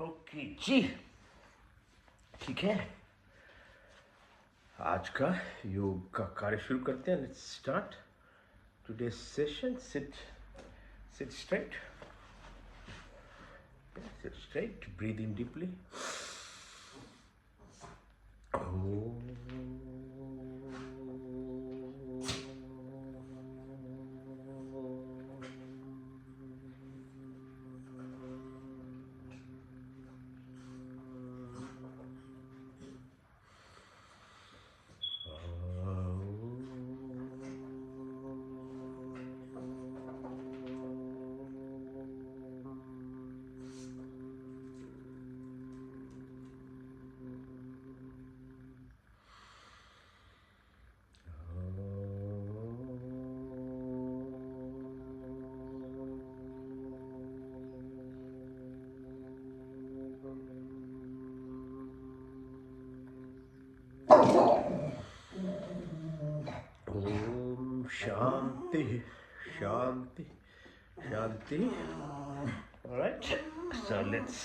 Okay जी, ठीक है। आज का योग का कार्य शुरू करते हैं। Let's start today session. Seat straight, sit straight, breathe in deeply. Om Shanti, Shanti, Shanti. All right. So let's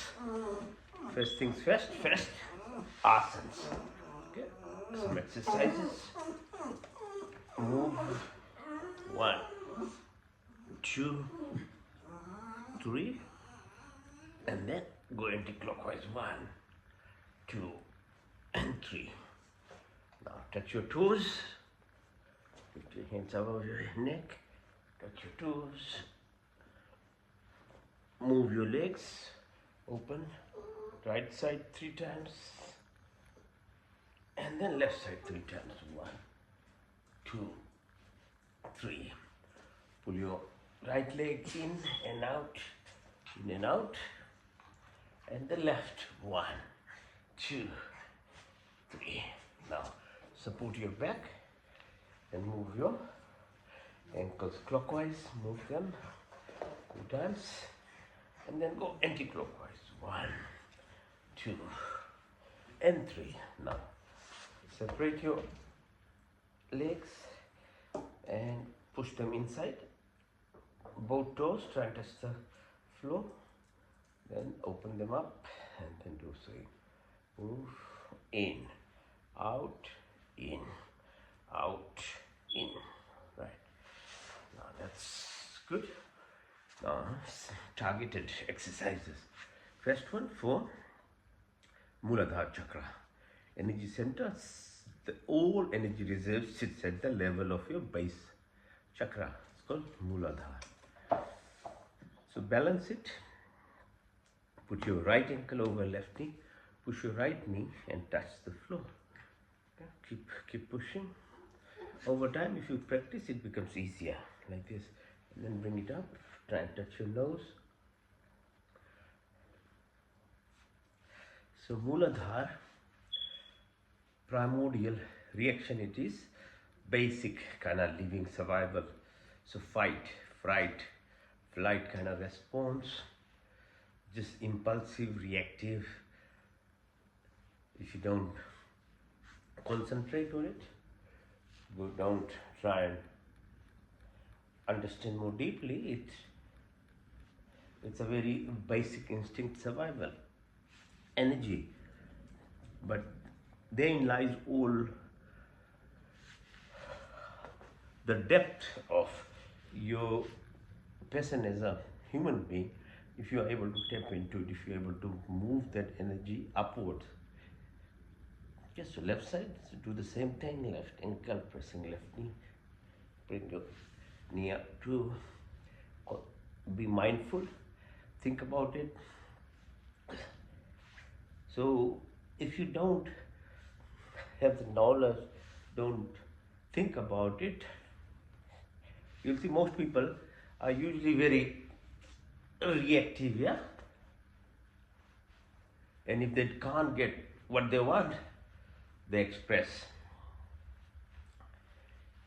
first things first. First, asanas. Okay. Some exercises. Move. 1, 2, 3, and then go anti-clockwise. 1, 2, and 3. Now touch your toes. Put your hands above your neck. Touch your toes. Move your legs. Open. Right side 3 times. And then left side 3 times. 1, 2, 3. Pull your right leg in and out. In and out. And the left. 1, 2, 3. Now support your back and move your ankles clockwise. Move them 2 times and then go anti-clockwise. 1, 2, and 3. Now separate your legs and push them inside. Both toes try and touch the floor. Then open them up and then do so. Move in, out, in, out, in. Right. Now that's good. Now targeted exercises. First one for Muladhara Chakra. Energy center. All energy reserves sits at the level of your base chakra. It's called Muladhara. So balance it. Put your right ankle over left knee. Push your right knee and touch the floor. Okay. Keep pushing. Over time, if you practice, it becomes easier. Like this. And then bring it up. Try and touch your nose. So Muladhara, primordial reaction it is. Basic kind of living survival. So fight, fright, flight kind of response. Just impulsive, reactive. If you don't concentrate on it, don't try and understand more deeply, it's a very basic instinct survival energy. But therein lies all the depth of your person as a human being. If you are able to tap into it, if you are able to move that energy upwards. Just to left side, so do the same thing. Left ankle, pressing left knee. Bring your knee up to be mindful. Think about it. So if you don't have the knowledge, don't think about it, you'll see most people are usually very reactive, yeah? And if they can't get what they want, they express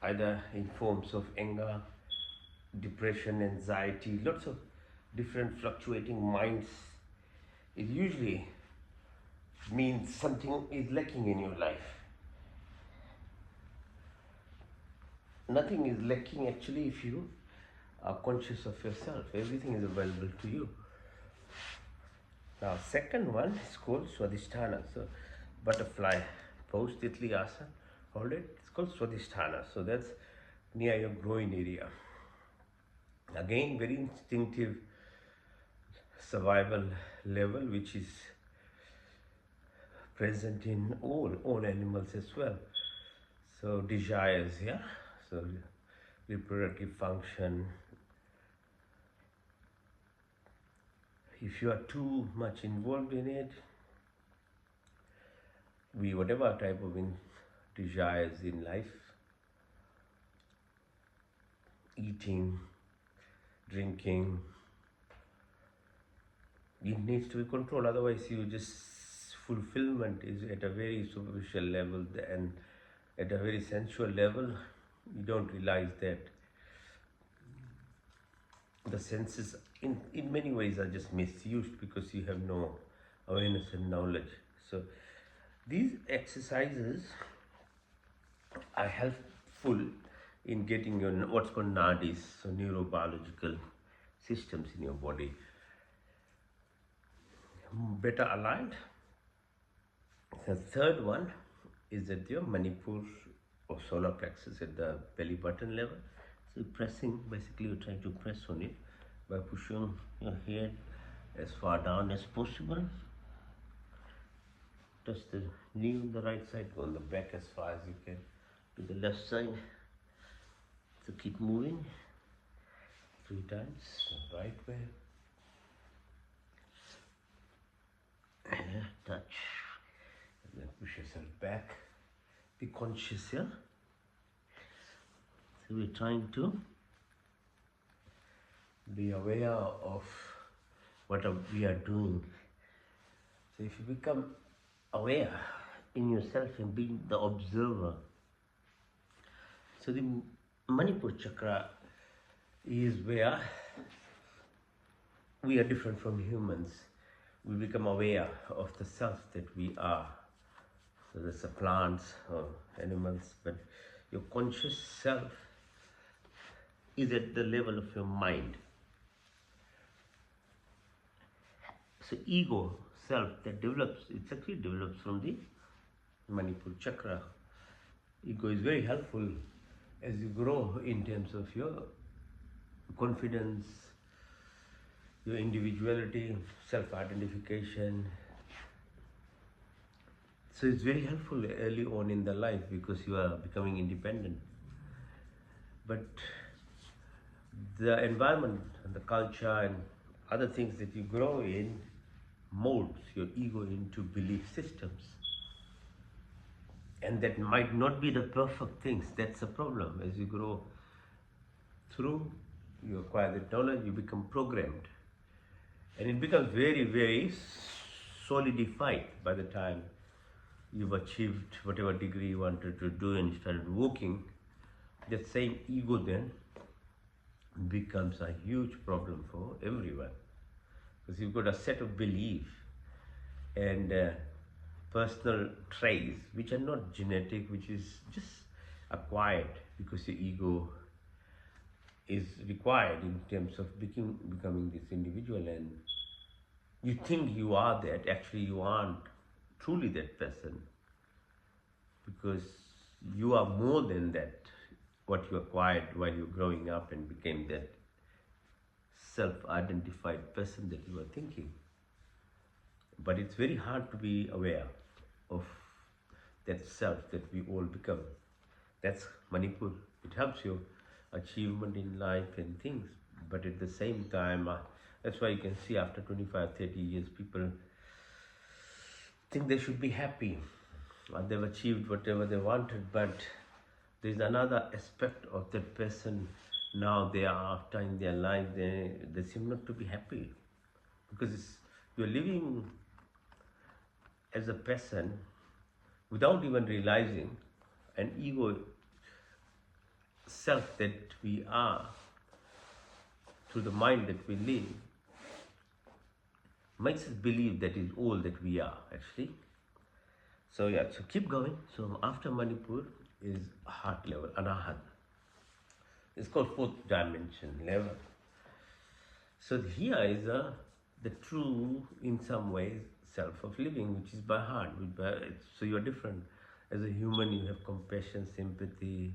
either in forms of anger, depression, anxiety, lots of different fluctuating minds. It usually means something is lacking in your life. Nothing is lacking actually if you are conscious of yourself. Everything is available to you. Now, second one is called Swadhisthana. So, butterfly pose, Titli Asana. Hold it. It's called Swadhisthana. So that's near your groin area. Again, very instinctive survival level, which is present in all animals as well. So desires, yeah. So reproductive function. If you are too much involved in it, whatever type of desires in life, eating, drinking, it needs to be controlled. Otherwise, you just fulfillment is at a very superficial level, and at a very sensual level, you don't realize that the senses in many ways are just misused because you have no awareness and knowledge. So these exercises are helpful in getting your what's called nadis, so neurobiological systems in your body better aligned. The third one is at your Manipur or solar plexus at the belly button level. So pressing, basically you're trying to press on it by pushing your head as far down as possible. Touch the knee on the right side, go on the back as far as you can to the left side. So keep moving 3 times, the right way. And touch. And then push yourself back. Be conscious here. So we're trying to be aware of what we are doing. So if you become aware in yourself and being the observer, so the Manipur chakra is where we are different from humans. We become aware of the self that we are. So there's the plants or animals, but your conscious self is at the level of your mind. So ego, self, that develops, it actually develops from the Manipur chakra. Ego is very helpful as you grow in terms of your confidence, your individuality, self-identification. So it's very helpful early on in the life because you are becoming independent. But the environment and the culture and other things that you grow in molds your ego into belief systems. And that might not be the perfect things. That's the problem. As you grow through, you acquire the knowledge, you become programmed. And it becomes very, very solidified by the time you've achieved whatever degree you wanted to do and started working. That same ego then becomes a huge problem for everyone. Because you've got a set of beliefs and personal traits which are not genetic, which is just acquired because your ego is required in terms of becoming this individual, and you think you are that, actually you aren't truly that person because you are more than that, what you acquired while you're growing up and became that self-identified person that you are thinking. But it's very hard to be aware of that self that we all become. That's Manipur. It helps you achievement in life and things, but at the same time, that's why you can see after 25, 30 years, people think they should be happy. They've achieved whatever they wanted, but there's another aspect of that person now they are after in their life, they seem not to be happy because you're living as a person without even realizing an ego self that we are through the mind that we live makes us believe that is all that we are actually. So yeah, so keep going. So after Manipur is heart level, Anahat. It's called 4th dimension level. So here is a the true, in some ways, self of living, which is by heart. So you're different. As a human, you have compassion, sympathy,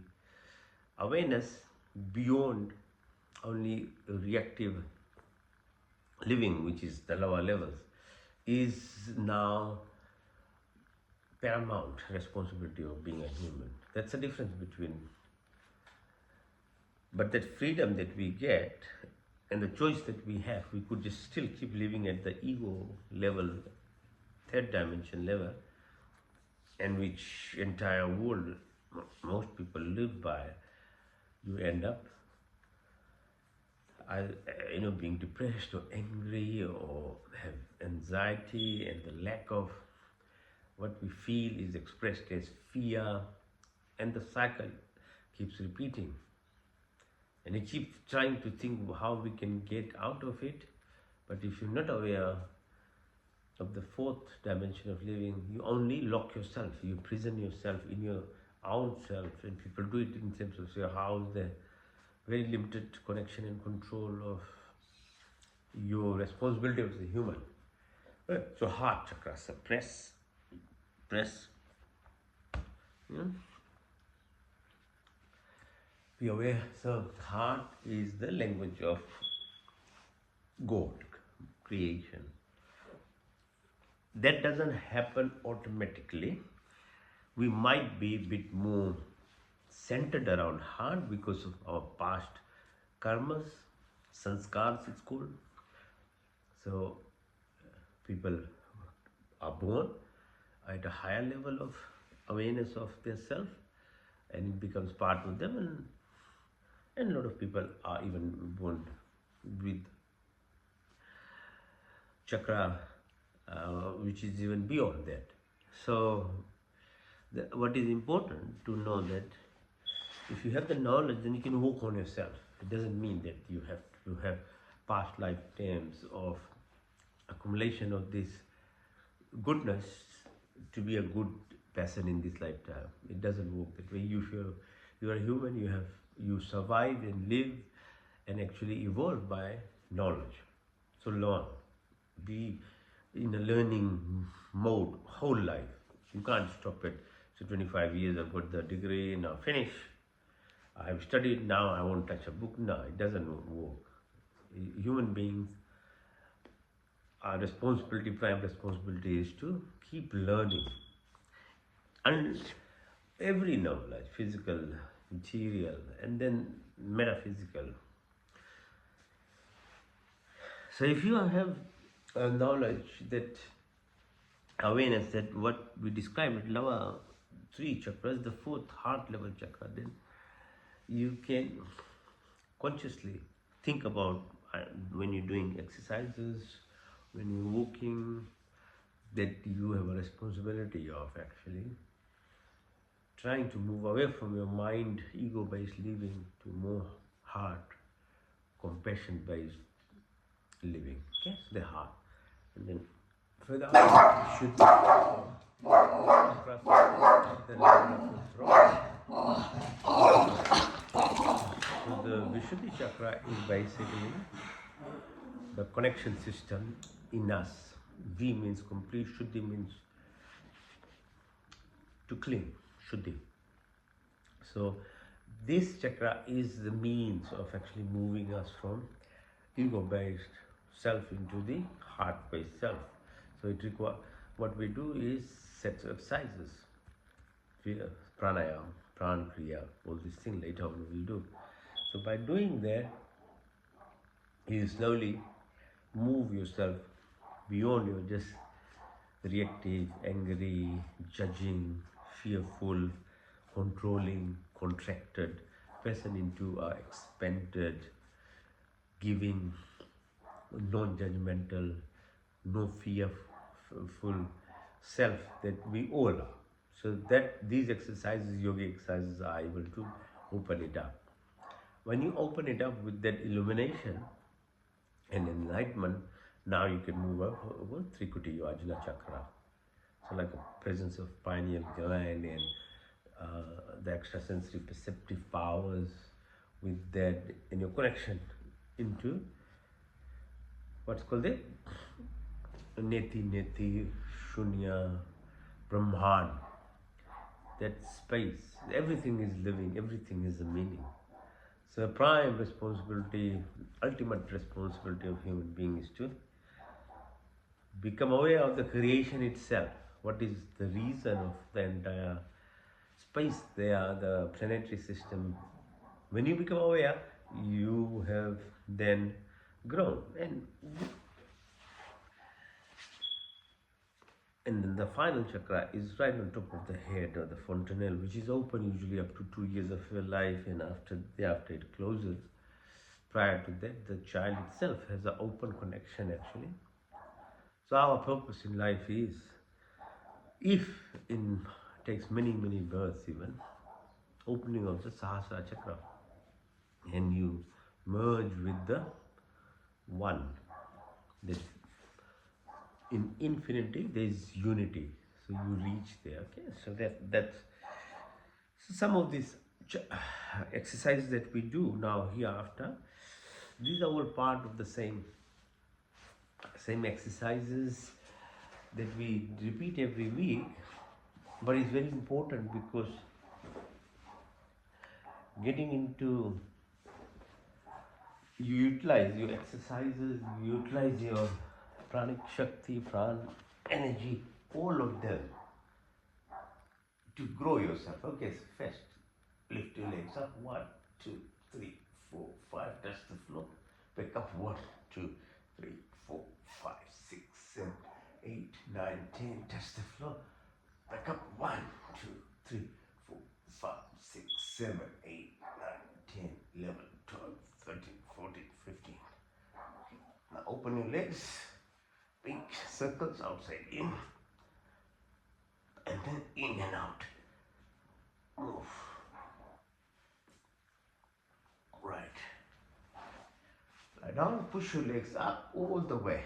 awareness beyond only reactive living, which is the lower levels, is now paramount responsibility of being a human. That's the difference between. But that freedom that we get and the choice that we have, we could just still keep living at the ego level, third dimension level, and which entire world most people live by. You end up being depressed or angry or have anxiety, and the lack of what we feel is expressed as fear, and the cycle keeps repeating. And you keep trying to think how we can get out of it, but if you're not aware of the fourth dimension of living, you only lock yourself, you prison yourself in your own self, and people do it in terms of your house, the very limited connection and control of your responsibility as a human. Right. So heart chakra, so press. Yeah. Be aware. So heart is the language of God, creation. That doesn't happen automatically. We might be a bit more centered around heart because of our past karmas, sanskars it's called. So people are born at a higher level of awareness of their self, and it becomes part of them, and a lot of people are even born with chakra which is even beyond that. So what is important to know that if you have the knowledge, then you can work on yourself. It doesn't mean that you have to have past lifetimes of accumulation of this goodness to be a good person in this lifetime. It doesn't work that way. You are a human, you survive and live and actually evolve by knowledge. So learn. Be in a learning mode whole life. You can't stop it. So 25 years I've got the degree, now finish. I have studied, now I won't touch a book. No, it doesn't work. Human beings, our prime responsibility is to keep learning. And every knowledge, physical, material, and then metaphysical. So if you have a knowledge, that awareness, that what we describe at lower three chakras, the fourth heart level chakra, then you can consciously think about when you're doing exercises, when you're walking, that you have a responsibility of actually trying to move away from your mind, ego-based living to more heart, compassion-based living. Okay, the heart. And then further out, you should the level of your throat. So the Vishuddhi chakra is basically the connection system in us. V means complete, Shuddhi means to clean, Shuddhi. So this chakra is the means of actually moving us from ego-based self into the heart-based self. So it requires, what we do is sets of exercises, pranayam, pran kriya, all these things later on we'll do. So by doing that, you slowly move yourself beyond your just reactive, angry, judging, fearful, controlling, contracted person into a expanded, giving, non-judgmental, no fearful self that we all are. So that these exercises, yoga exercises, are able to open it up. When you open it up with that illumination and enlightenment, now you can move up over Trikuti Ajna chakra. So like a presence of pineal gland and the extrasensory perceptive powers with that, in your connection into what's called the Neti Neti Shunya Brahman. That space, everything is living, everything is a meaning. So the prime responsibility, ultimate responsibility of human being is to become aware of the creation itself. What is the reason of the entire space there, the planetary system? When you become aware, you have then grown. And then the final chakra is right on top of the head or the fontanelle, which is open usually up to 2 years of your life, and after it closes. Prior to that, the child itself has an open connection actually. So our purpose in life is, if it takes many births even, opening of the Sahasrara chakra, and you merge with the one. That in infinity there is unity, so you reach there. Okay, so that's so some of these exercises that we do now hereafter. These are all part of the same exercises that we repeat every week, but it's very important because getting into, you utilize your exercises, you utilize your pranic shakti, pran energy, all of them to grow yourself. Okay, so first lift your legs up. 1, 2, 3, 4, 5. Touch the floor. Pick up. 1, 2, 3, 4, 5, 6, 7, 8, 9, 10. Touch the floor. Pick up. 1, 2, 3, 4, 5, 6, 7, 8, 9, 10, 11, 12, 13, 14, 15. Now open your legs. Big circles outside in. And then in and out. Move. Right. Lie down, push your legs up all the way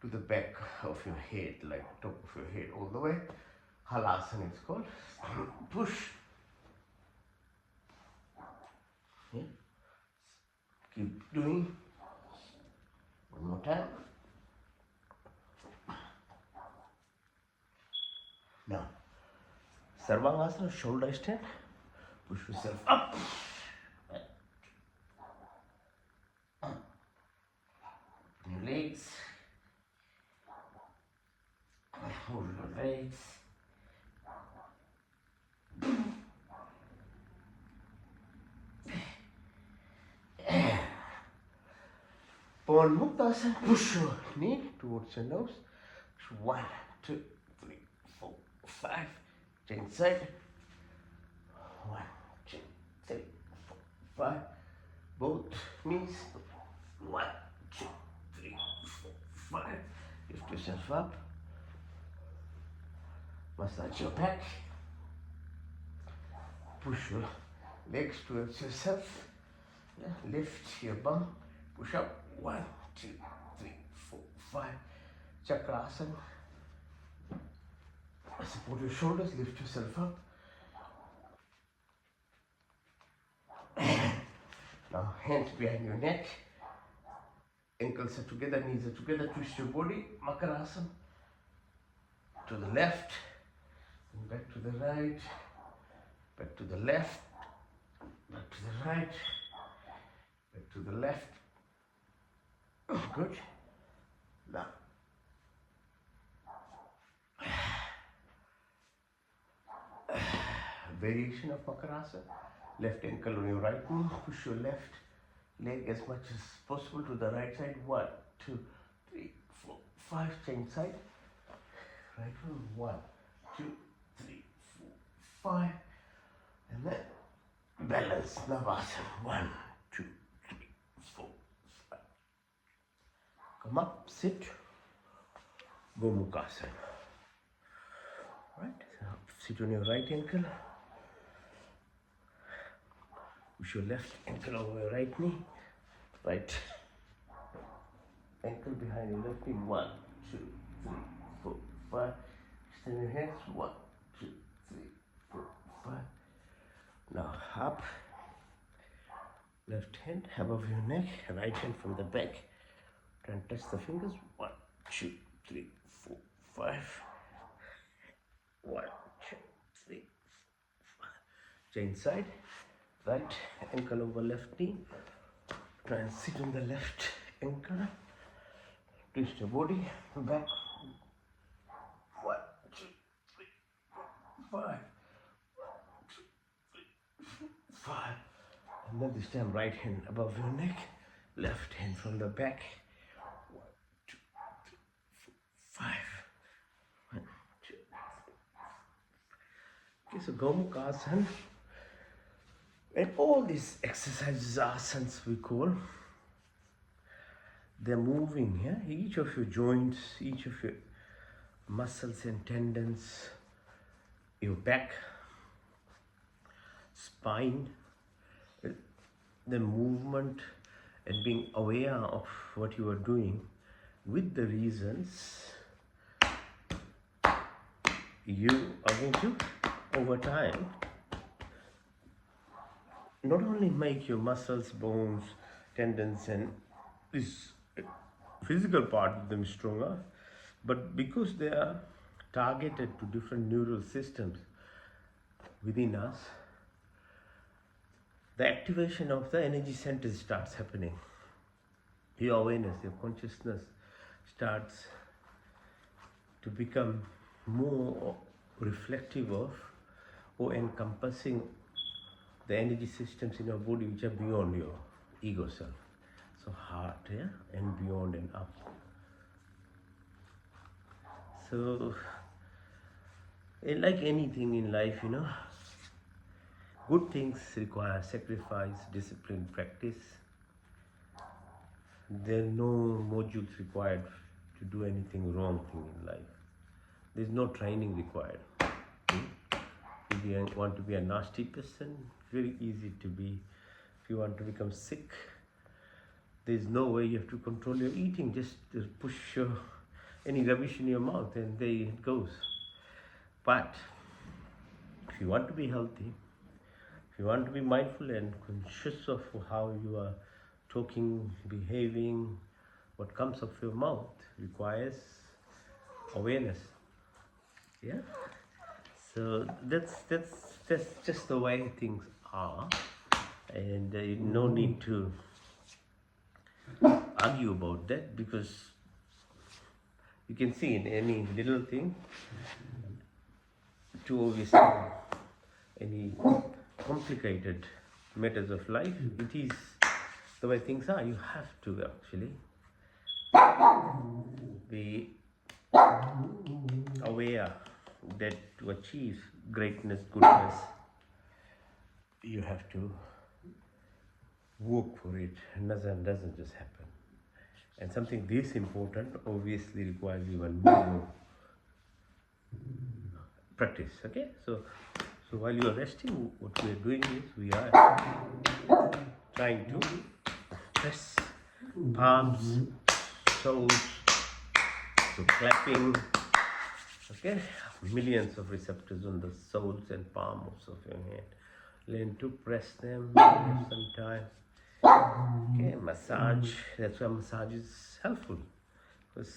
to the back of your head, like top of your head, all the way. Halasana it's called. Push. Yeah. Keep doing. One more time. Now, Sarvangasana, shoulder stand. Push yourself up. Your legs. Hold your legs. Pawan Muktasana. Push your knee towards your nose. 1, 2, 3, 4, 5. Change side. 1, 2, 3, 4, 5. Both knees. 1, 2, 3, 4, 5. Lift yourself up. Massage your back. Push your legs towards yourself. Yeah. Lift your bum. Push up. 1, 2, 3, 4, 5. Chakrasana. Support your shoulders. Lift yourself up. Now hands behind your neck. Ankles are together, knees are together. Twist your body. Makarasana. To the left. And back to the right. Back to the left. Back to the right. Back to the left. Good. Now. Variation of Makarasana. Left ankle on your right knee. Push your left leg as much as possible to the right side. 1, 2, 3, 4, 5. Change side. Right one. 1, 2, 3, 4, 5. And then balance Navasana. 1, 2, 3, 4, 5. Come up, sit. Gomukasana. Right. So sit on your right ankle. Push your left ankle over your right knee. Right ankle behind your left knee. 1, 2, 3, 4, 5. Extend your hands. 1, 2, 3, 4, 5. Now up. Left hand above your neck. Right hand from the back and touch the fingers. 1, 2, 3, 4, 5. 1, 2, 3, 4. Change side. Right ankle over left knee. Try and sit on the left ankle. Twist your body back. 1, 2, 3, 4, 5. 5. And then this time right hand above your neck, left hand from the back. 1, 2, 3, 4, 5. 1, 2. Okay, so Gomukha Asana. And all these exercises, asanas we call, they're moving, yeah? Each of your joints, each of your muscles and tendons, your back, spine, the movement, and being aware of what you are doing with the reasons you are going to, over time, not only make your muscles, bones, tendons, and this physical part of them stronger, but because they are targeted to different neural systems within us, the activation of the energy centers starts happening. Your awareness, your consciousness starts to become more reflective of or encompassing the energy systems in your body which are beyond your ego self. So heart, yeah, and beyond and up. So, like anything in life, good things require sacrifice, discipline, practice. There are no modules required to do anything wrong thing in life. There's no training required. If you want to be a nasty person, very easy to be. If you want to become sick, there's no way you have to control your eating. Just push any rubbish in your mouth and there it goes. But if you want to be healthy, if you want to be mindful and conscious of how you are talking, behaving, what comes off your mouth requires awareness. Yeah. So that's just the way things are, and no need to argue about that, because you can see in any little thing, to obviously any complicated matters of life, it is the way things are. You have to actually be aware that to achieve greatness, goodness, you have to work for it. It doesn't just happen. And something this important obviously requires even more practice. Okay, so while you are resting, what we are doing is we are trying to press palms, toes, so clapping. Okay, millions of receptors on the soles and palms of your hand. Learn to press them. Have some time. Okay, massage. That's why massage is helpful, because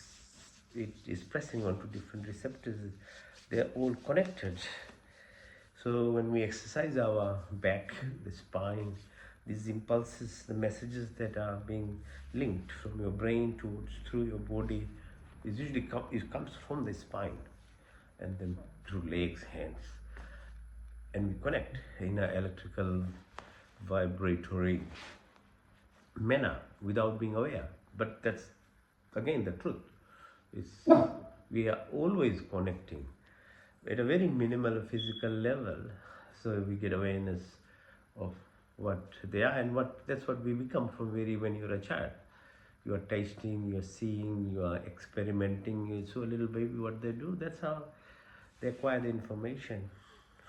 it is pressing onto different receptors. They are all connected. So when we exercise our back, the spine, these impulses, the messages that are being linked from your brain through your body, is usually it comes from the spine, and then through legs, hands, and we connect in an electrical, vibratory manner without being aware. But that's again the truth. We are always connecting at a very minimal physical level, so we get awareness of what they are, and that's what we become from when you're a child. You are tasting, you are seeing, you are experimenting. You saw a little baby, what they do, that's how they acquire the information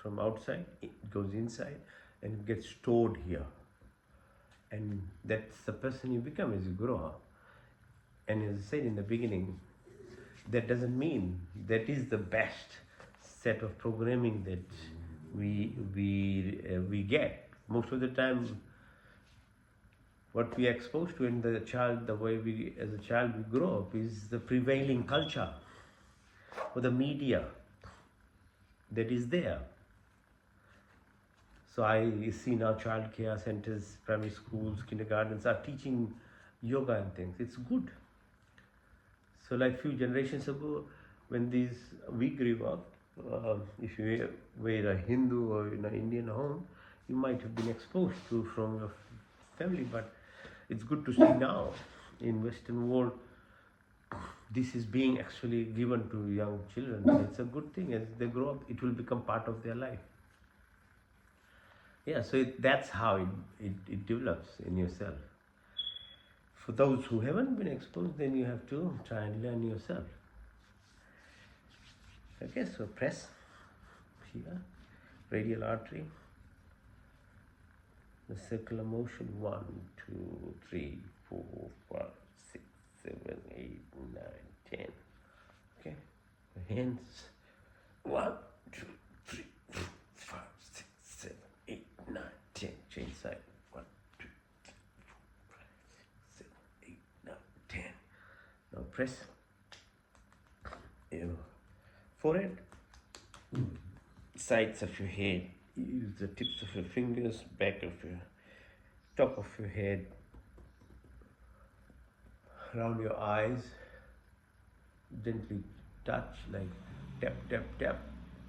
from outside. It goes inside and it gets stored here, and that's the person you become as you grow up. And as I said in the beginning, that doesn't mean that is the best set of programming that we get. Most of the time what we are exposed to in the child, the way we, as a child, we grow up, is the prevailing culture or the media that is there. So I see now child care centers, primary schools, kindergartens are teaching yoga and things. It's good. So like few generations ago, when we grew up, if you were a Hindu or in an Indian home, you might have been exposed to from your family. But it's good to see now in Western world, this is being actually given to young children. It's a good thing. As they grow up, it will become part of their life. Yeah, so that's how it develops in yourself. For those who haven't been exposed, then you have to try and learn yourself. Okay, so press here, radial artery, the circular motion, 1, 2, 3, 4, 5, 6, 7, 8, 9, 10. Okay, the hands, 1, 2, 3, 4, 5, 6, 7, 8, 9, 10. Change side, 1, 2, 3, 4, 5, 6, 7, 8, 9, 10. Now press your forehead, sides of your head. Use the tips of your fingers, back of your, top of your head, around your eyes. Gently touch, like tap, tap, tap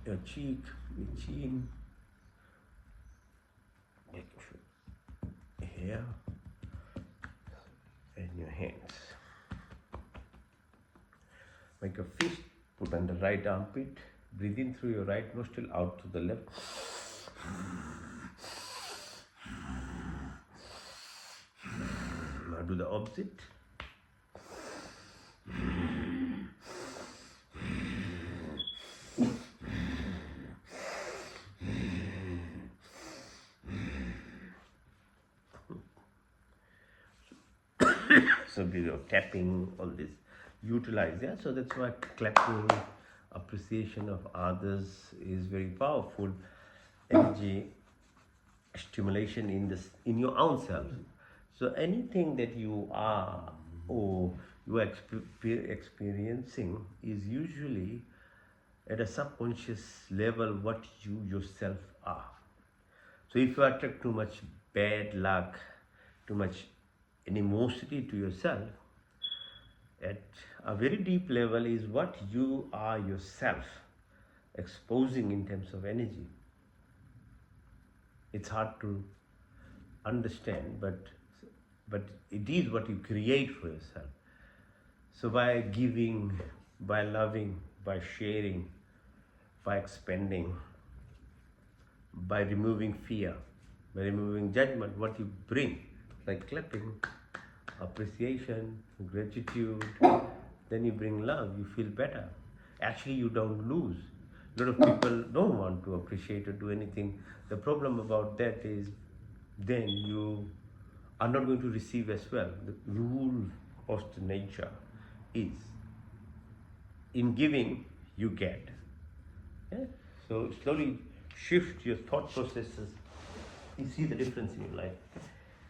your cheek, your chin, back of your hair, and your hands. Make a fist, put on the right armpit, breathe in through your right nostril, out to the left. Now do the opposite. So we are tapping, all this, utilize, yeah. So that's why clapping, appreciation of others is very powerful energy stimulation in your own self. So anything that you are or you are experiencing is usually at a subconscious level what you yourself are. So if you attract too much bad luck, too much animosity to yourself, at a very deep level is what you are yourself exposing in terms of energy. It's hard to understand, but it is what you create for yourself. So by giving, by loving, by sharing, by expanding, by removing fear, by removing judgment, what you bring, like clapping, appreciation, gratitude, then you bring love, you feel better. Actually, you don't lose. A lot of people don't want to appreciate or do anything. The problem about that is then you are not going to receive as well. The rule of the nature is in giving, you get. Yeah? So slowly shift your thought processes. You see the difference in your life.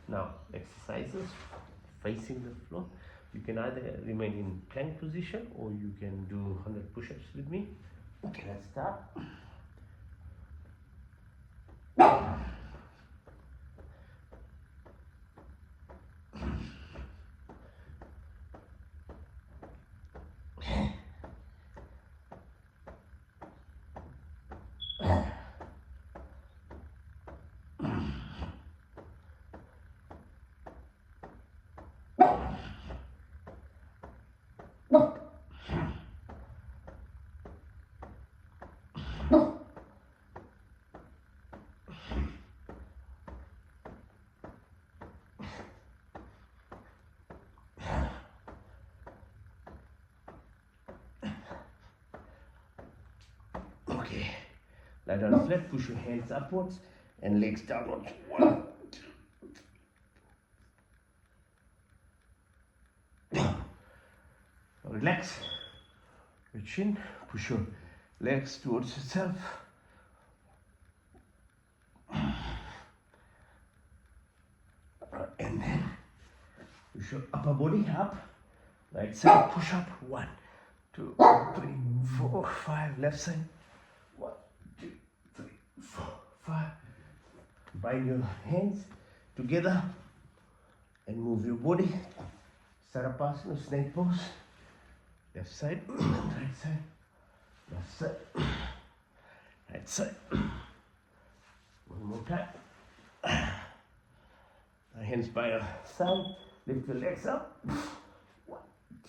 Now, exercises facing the floor. You can either remain in plank position or you can do 100 push-ups with me. Okay, let's start. Okay, lie down flat, push your hands upwards and legs downwards. 1, 2. Relax your chin, push your legs towards yourself. And then Push your upper body up. Right side, push up. 1, 2, 3, 4, 5. Left side. 1, 2, 3, 4, 5. Bind your hands together and move your body. Sarapasana, snake pose. Left side, right side, left side, right side. One more time. Hands by your side. Lift your legs up. 1,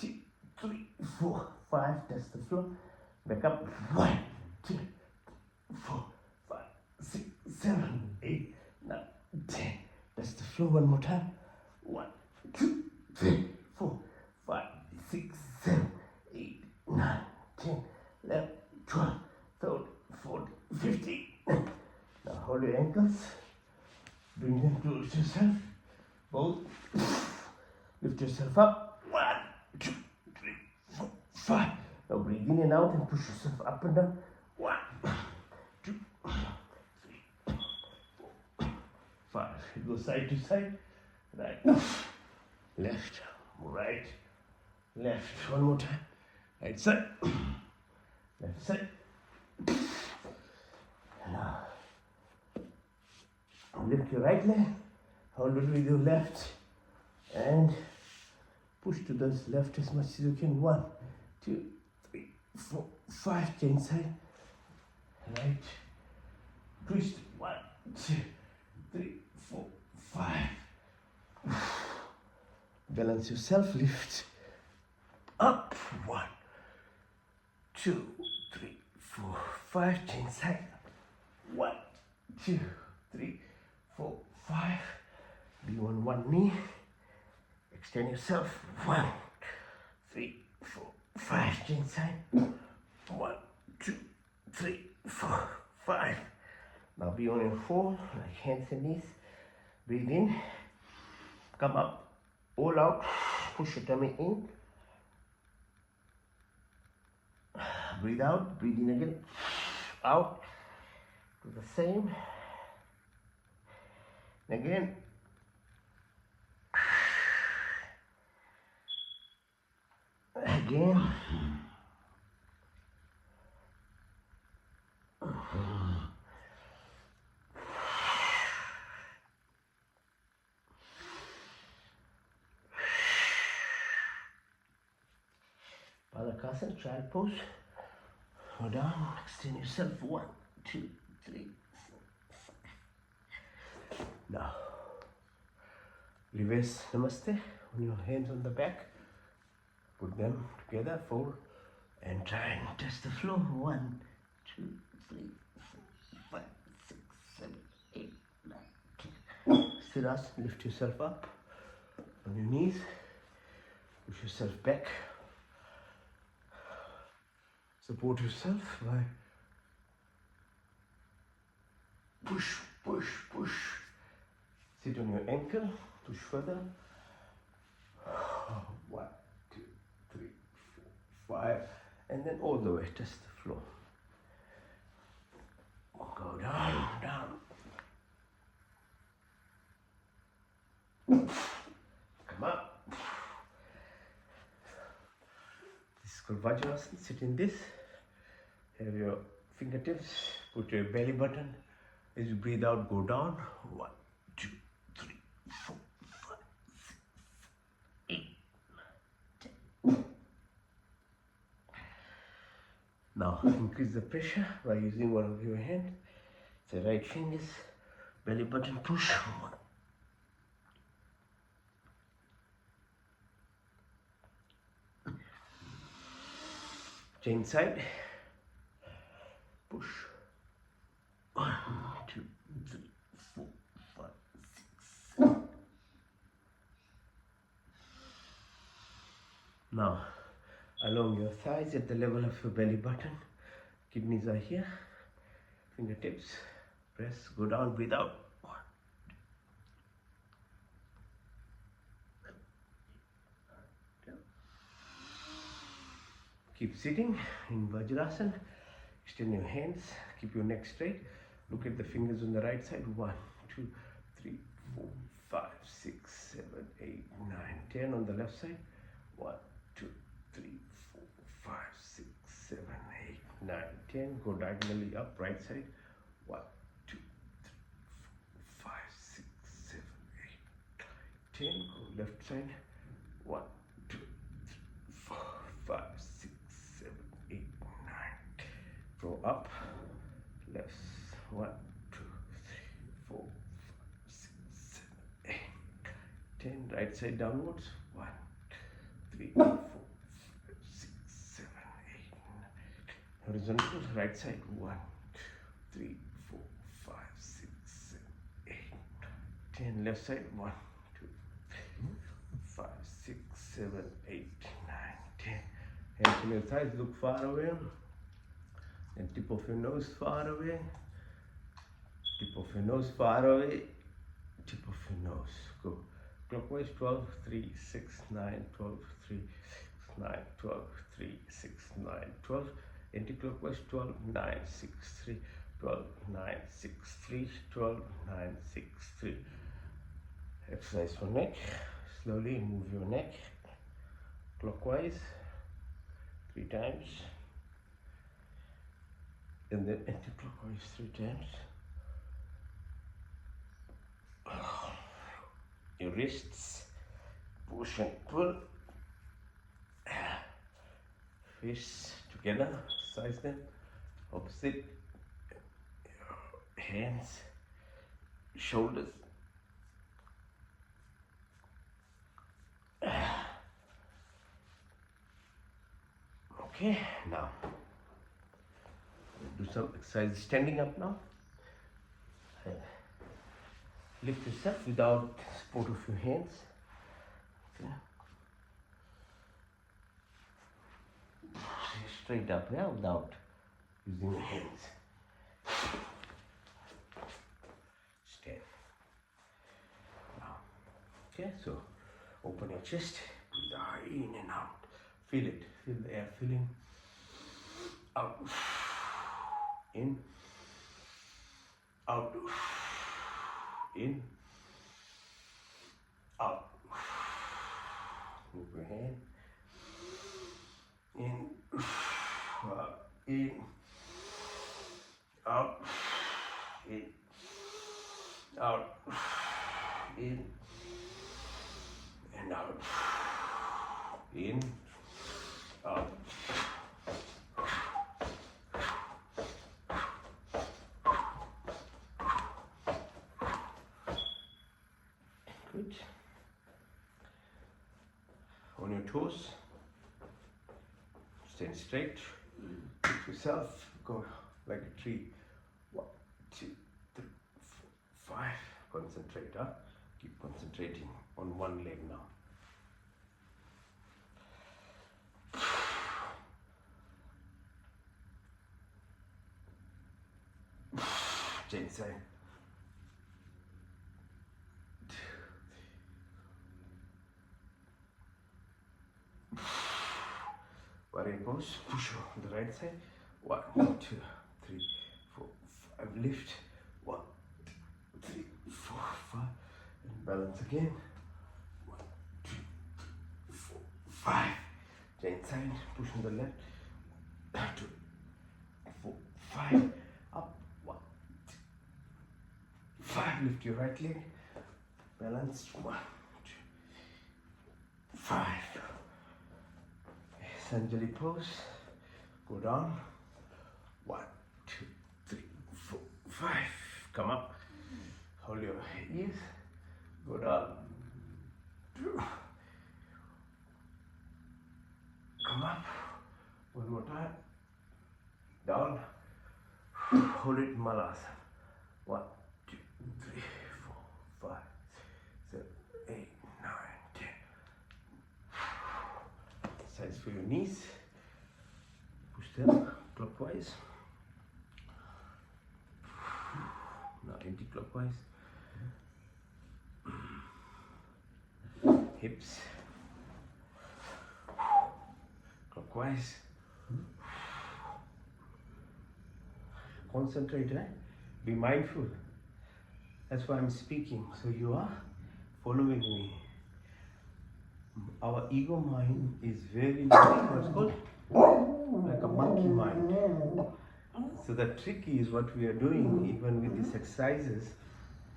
2, 3, 4, 5. Touch the floor. Back up. 1, 2, 4, 5, 6, 7, 8, 9, 10. Touch the floor one more time. 1, 2, 3, 4, 5, 6, 7, 8, 9, 10, 11, 12, 13, 14, 15. Now hold your ankles. Bring them towards yourself. Both. Lift yourself up. 1, 2, 3, 4, 5. Now breathe in and out and push yourself up and down. 1, 2, 3, 4, 5. Go side to side. Right. Left. Right. Left. One more time. Right side. Left side. Now lift your right leg. Hold it with your left and push to the left as much as you can. 1, 2, 3, 4, 5. Change side. Right. Twist. 1, 2, 3, 4, 5. Balance yourself. Lift up. 1, 2, 3, 4, 5. Change side. 1, 2, 3, 4, 5. Be on one knee. Extend yourself. 1, 3, 4, 5. Change side. 1, 2, 3, 4, 5. Now be on your 4, like hands and knees. Breathe in. Come up. All out. Push your tummy in. Breathe out. Breathe in again. Out. Do the same. Again. Again. Balasana, child pose. Go down, extend yourself. 1, 2, 3, 4, 5. Now, reverse namaste. On your hands on the back. Put them together, fold, and try and touch the floor. 1, 2, 3, 4, 5, 6, 7, 8, 9, 10. Sirasana, lift yourself up on your knees. Push yourself back. Support yourself by push, push, push. Sit on your ankle, push further. 1, 2, 3, 4, 5, and then all the way, touch the floor. Go down, down. Come up. This is called Vajrasana. Sit in this. Have your fingertips. Put your belly button. As you breathe out, go down. 1, 2, 3, 4, 5, 6, 7, 8, 9, 10. Now increase the pressure by using one of your hands. The right fingers, belly button push. 1. Change side. Push. 1, 2, 3, 4, 5, 6, 7. Now, along your thighs at the level of your belly button. Kidneys are here. Fingertips. Press. Go down. Breathe out. 1, 2. Keep sitting in Vajrasana. Extend your hands. Keep your neck straight. Look at the fingers on the right side. 1, 2, 3, 4, 5, 6, 7, 8, 9, 10 on the left side. 1, 2, 3, 4, 5, 6, 7, 8, 9, 10. Go diagonally up, right side. 1, 2, 3, 4, 5, 6, 7, 8, 10. Go left side. 1, 2, 3, 4, 5, 6, 7, 8, 9. Go up, left. 1, 2, 3, 4, 5, 6, 7, 8, 10. Right side downwards. 1, 3, 4, 5, 6, 7, 8, 9. Horizontal, right side. 1, 3, 4, 5, 6, 7, 8, 10. Left side. 1, 2, 3, 5, 6, 7, 8, 9, 10. Hands on your thighs, look far away. And tip of your nose far away. Tip of your nose far away. Tip of your nose. Go clockwise. 12, 3, 6, 9, 12, 3, 6, 9, 12, 3, 6, 9, 12. Anti-clockwise. 12, 9, 6, 3, 12, 9, 6, 3, 12, 9, 6, 3. Exercise for neck. Slowly move your neck clockwise 3 times. And then anti-clockwise 3 times. Your wrists, push and pull, fists together, size them, opposite, hands, shoulders. Okay, now do some exercise standing up now. Lift yourself without support of your hands. Okay. Straight up, yeah, without using your hands. Stand. Now, okay, so open your chest, breathe in and out. Feel it, feel the air filling. Out, in, out, in, out. Move your hand. In, out, in, out, in, and out, in, out. Good. On your toes, stand straight, lift yourself, go like a tree. 1, 2, 3, 4, 5. Concentrate, huh? Keep concentrating on one leg now. Change side. Warrior pose. Push on the right side. 1, 2, 3, 4, 5. Lift. 1, 2, 3, 4, 5. And balance again. 1, 2, 3, 4, 5. Change side. Push on the left. 2, 4, 5. Up. 1, 2, 5. Lift your right leg. Balance. 1, 2, 5. Sanjali pose. Go down. 1, 2, 3, 4, 5. Come up. Hold your ears. Go down. 2. Come up. One more time. Down. Hold it, Malasana. 1, 2, 3, 4, 5, 7, 8, 9, 10. Size for your knees. Push them clockwise. Now anti-clockwise. Hips. Clockwise. Concentrate, right? Be mindful. That's why I'm speaking. So you are following me. Our ego mind is very what's called like a monkey mind. So the trick is what we are doing even with these exercises,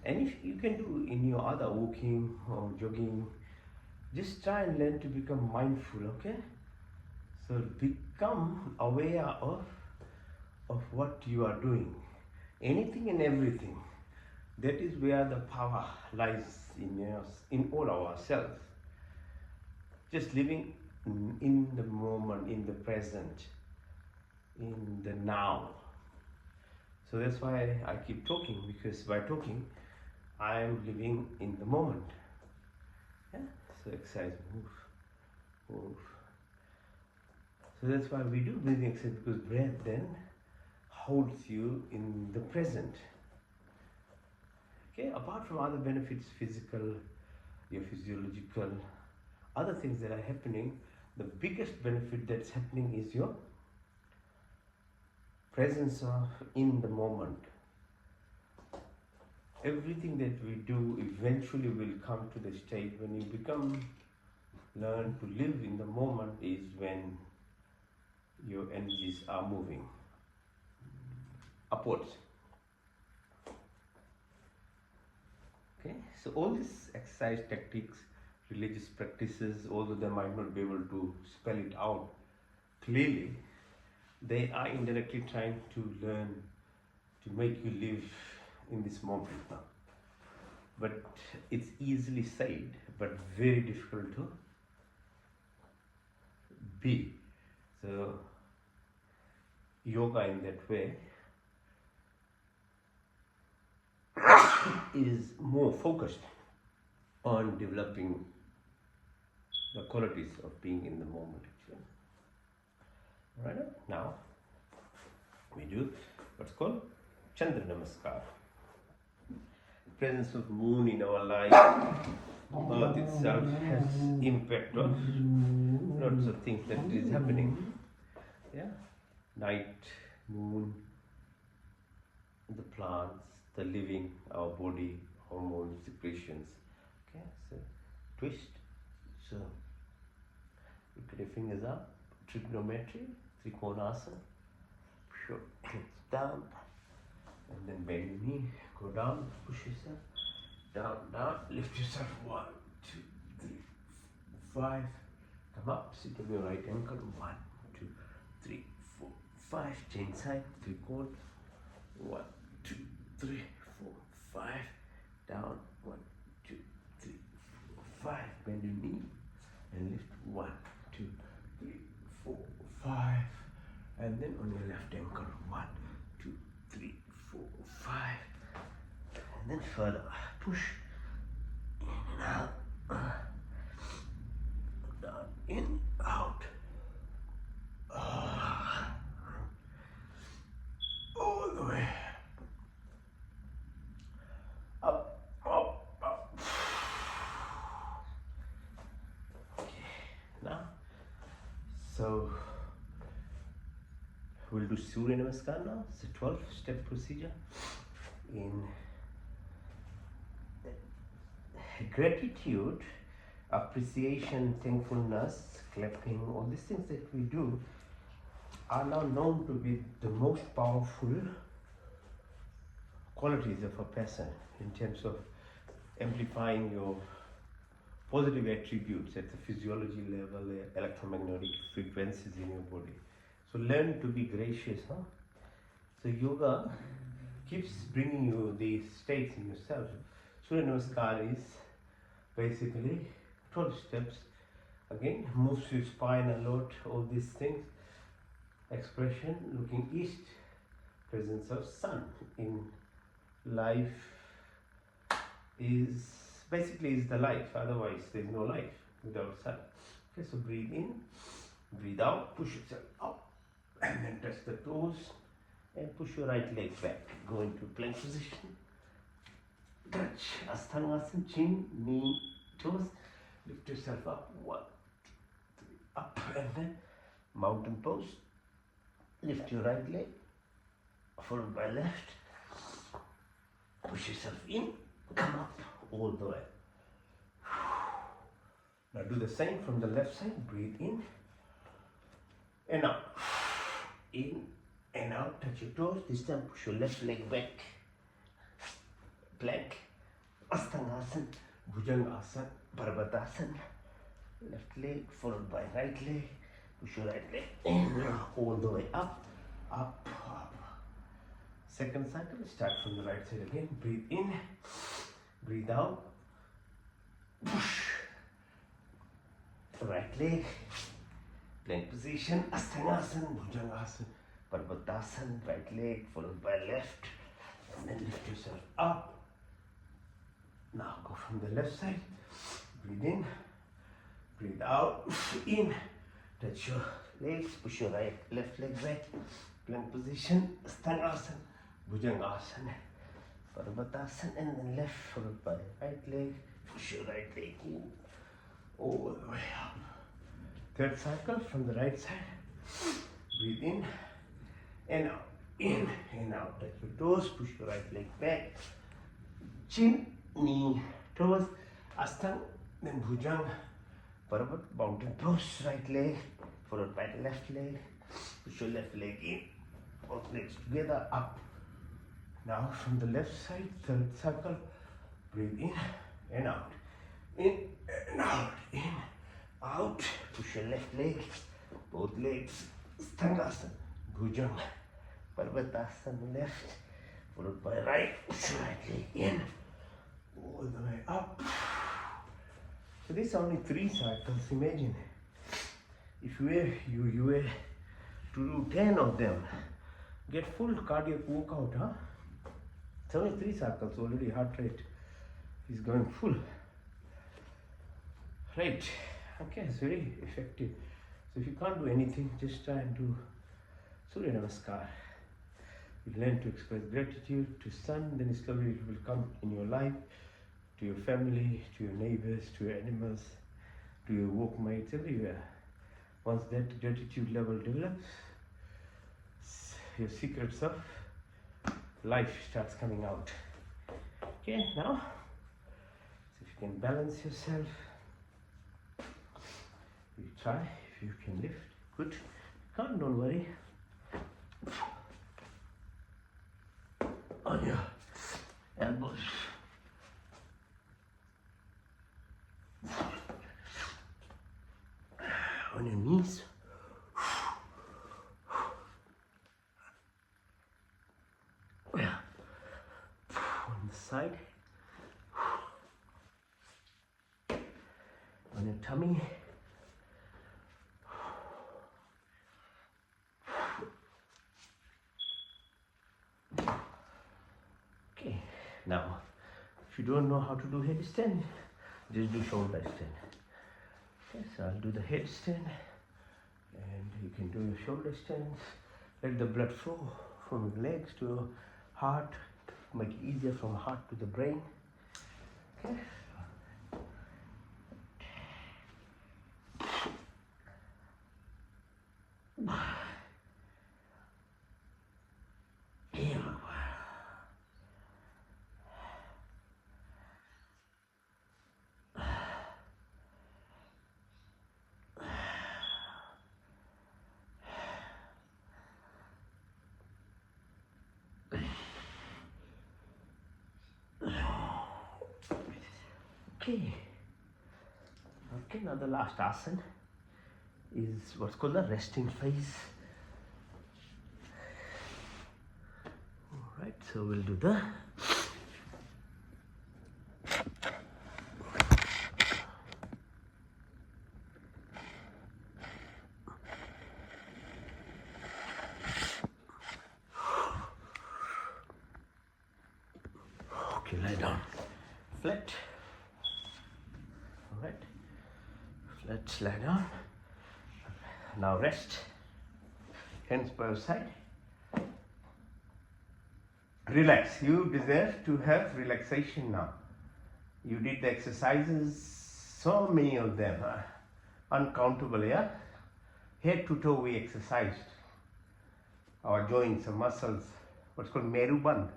and if you can do in your other walking or jogging, just try and learn to become mindful, okay? So become aware of what you are doing, anything and everything. That is where the power lies in all ourselves. Just living in the moment, in the present, in the now. So that's why I keep talking, because by talking, I am living in the moment. Yeah? So exercise, move. So that's why we do breathing exercise, because breath then holds you in the present. Okay, apart from other benefits, physical, your physiological, other things that are happening, the biggest benefit that's happening is your presence of in the moment. Everything that we do eventually will come to the state when you learn to live in the moment, is when your energies are moving upwards. Okay, so all these exercise tactics, religious practices, although they might not be able to spell it out clearly, they are indirectly trying to learn to make you live in this moment. But it's easily said, but very difficult to be. So yoga in that way is more focused on developing the qualities of being in the moment, actually. Right now, we do what's called Chandra Namaskar. Presence of moon in our life, Earth itself has impact on lots of things that is happening. Yeah, night, moon, the plants, the living, our body, hormones, secretions. Okay, so twist. So you put your fingers up, trigonometry, trikonasana. Sure, hips down, and then bend your knee, go down, push yourself, down, lift yourself, 1, 2, 3, 4, 5, come up, sit on your right ankle, 1, 2, 3, 4, 5, change side, 3 chord, 1, 2, 3, 4, 5, down, 1, 2, 3, 4, 5, bend your knee, and lift, 1, 2, 3, 4, 5, and then on your left ankle, 1, 2, 3, 4, 5, and then further push in and out, down, in, out, all the way up. Okay, now, so we'll do Surya Namaskar now. It's a 12-step procedure in gratitude, appreciation, thankfulness, clapping. All these things that we do are now known to be the most powerful qualities of a person in terms of amplifying your positive attributes at the physiology level, the electromagnetic frequencies in your body. So learn to be gracious, huh? So yoga keeps bringing you these states in yourself. Surya Namaskar is basically 12 steps. Again, moves your spine a lot, all these things. Expression, looking east, presence of sun in life is basically is the life, otherwise there is no life without sun. Okay, so breathe in, breathe out, push yourself up, and then touch the toes and push your right leg back. Go into plank position, touch Asthanasana, chin, knee, toes, lift yourself up, 1, 2, 3, up, and then mountain pose. Lift your right leg, followed by left, push yourself in, come up all the way. Now do the same from the left side. Breathe in and out. In and out. Touch your toes. This time push your left leg back. Plank. Asthangasana. Bhujangasana. Parvatasana. Left leg followed by right leg. Push your right leg in all the way up, up, up. Second cycle, start from the right side again. Breathe in, breathe out. Push. Right leg, plank position, Asthangasana, Bhujangasana, Parvatasana. Right leg followed by left, and then lift yourself up. Now go from the left side. Breathe in, breathe out. In. Touch your legs, push your left leg back, plank position, Asthangasana, Bhujangasana, Parvatasana, and then left followed by right leg, push your right leg in, all the way up. Third cycle from the right side, breathe in and out, in and out, touch your toes, push your right leg back, chin, knee, toes, Asthang, then Bhujang, Parvat, mountain pose, right leg, followed by the left leg. Push your left leg in, both legs together, up. Now from the left side, third circle, breathe in and out. In and out, in, out. Push your left leg, both legs, Asthangasana, Bhujang, Parvatasana, left, followed by right. Push your right leg in, all the way up. So this is only 3 cycles. Imagine if you were to do 10 of them, get full cardiac workout, huh? It's only 3 cycles already. Heart rate is going full. Right? Okay, it's very effective. So if you can't do anything, just try and do Surya Namaskar. You learn to express gratitude to sun, then slowly it will come in your life, to your family, to your neighbors, to your animals, to your workmates, everywhere. Once that gratitude level develops, your secrets of life starts coming out. Okay, now, so if you can balance yourself, you try, if you can lift, good. Can't, don't worry. On your elbows. On your knees. Yeah. On the side. On your tummy. Okay, now if you don't know how to do headstand, just do shoulder stand. Okay, so I'll do the headstand and you can do your shoulder stands. Let the blood flow from your legs to your heart, make it easier from heart to the brain. Okay. Okay. Okay, now the last asana is what's called the resting phase. Alright, so we'll do the okay, lie down flat. Alright, let's lie down. Now rest, hands by your side. Relax. You deserve to have relaxation now. You did the exercises, so many of them, uncountable, yeah? Head to toe we exercised. Our joints, our muscles, what's called Meruband,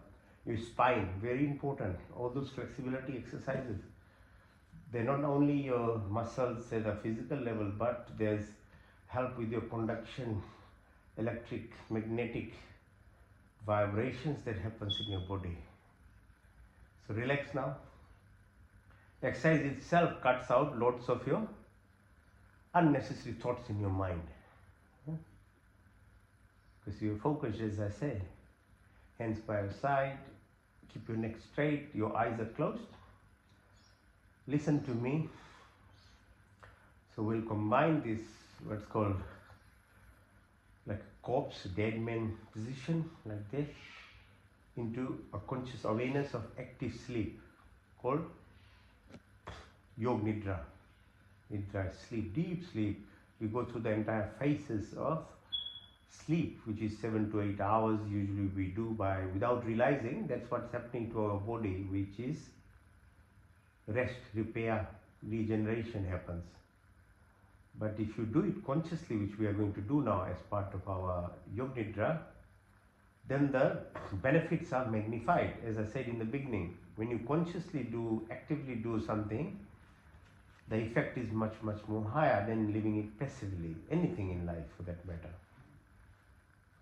your spine, very important. All those flexibility exercises. They're not only your muscles at a physical level, but there's help with your conduction, electric, magnetic vibrations that happens in your body. So relax now. Exercise itself cuts out lots of your unnecessary thoughts in your mind. Because you're focused, as I say. Hands by your side, keep your neck straight, your eyes are closed. Listen to me. So we'll combine this, what's called like a corpse, dead man position, like this, into a conscious awareness of active sleep called Yog Nidra. Nidra is sleep, deep sleep. We go through the entire phases of sleep, which is 7 to 8 hours usually we do without realizing that's what's happening to our body, which is rest, repair, regeneration happens. But if you do it consciously, which we are going to do now as part of our Yog Nidra, then the benefits are magnified. As I said in the beginning, when you consciously do, actively do something, the effect is much, much more higher than living it passively, anything in life for that matter.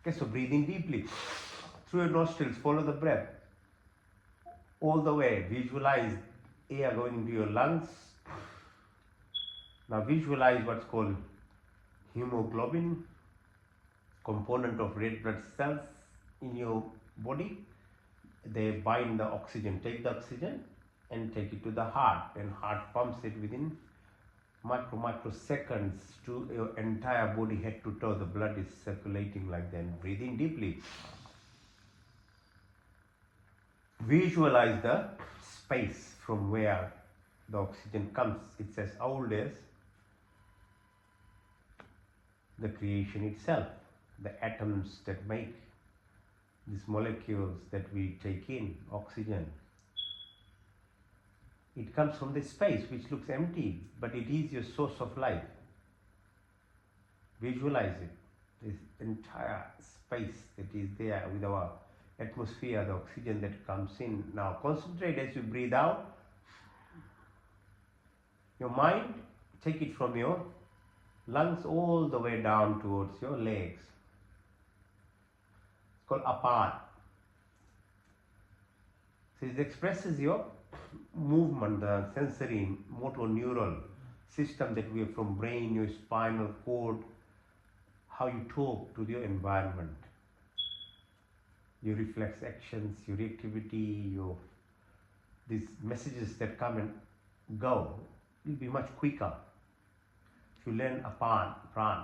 Okay, so breathing deeply through your nostrils, follow the breath all the way, visualize air going into your lungs. Now visualize what's called hemoglobin, component of red blood cells in your body. They bind the oxygen, take the oxygen and take it to the heart, and heart pumps it within microseconds to your entire body, head to toe. The blood is circulating like that. Breathe in deeply. Visualize the space from where the oxygen comes. It's as old as the creation itself, the atoms that make these molecules that we take in, oxygen. It comes from this space which looks empty, but it is your source of life. Visualize it, this entire space that is there with our atmosphere, the oxygen that comes in. Now concentrate as you breathe out. Your mind, take it from your lungs all the way down towards your legs. It's called apart. So it expresses your movement, the sensory motor neural system that we have from brain, your spinal cord, how you talk to your environment, your reflex actions, your reactivity, these messages that come and go will be much quicker. If you learn apart, pran,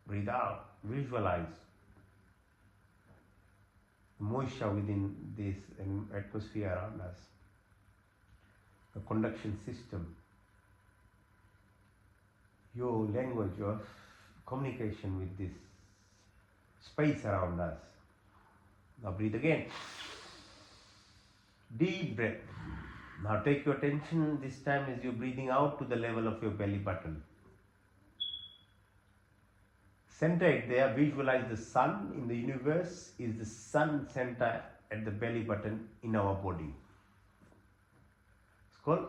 breathe out, visualize moisture within this atmosphere around us, the conduction system, your language, your communication with this space around us. Now breathe again. Deep breath. Now take your attention this time as you're breathing out to the level of your belly button. Center it there. Visualize the sun in the universe is the sun center at the belly button in our body. It's called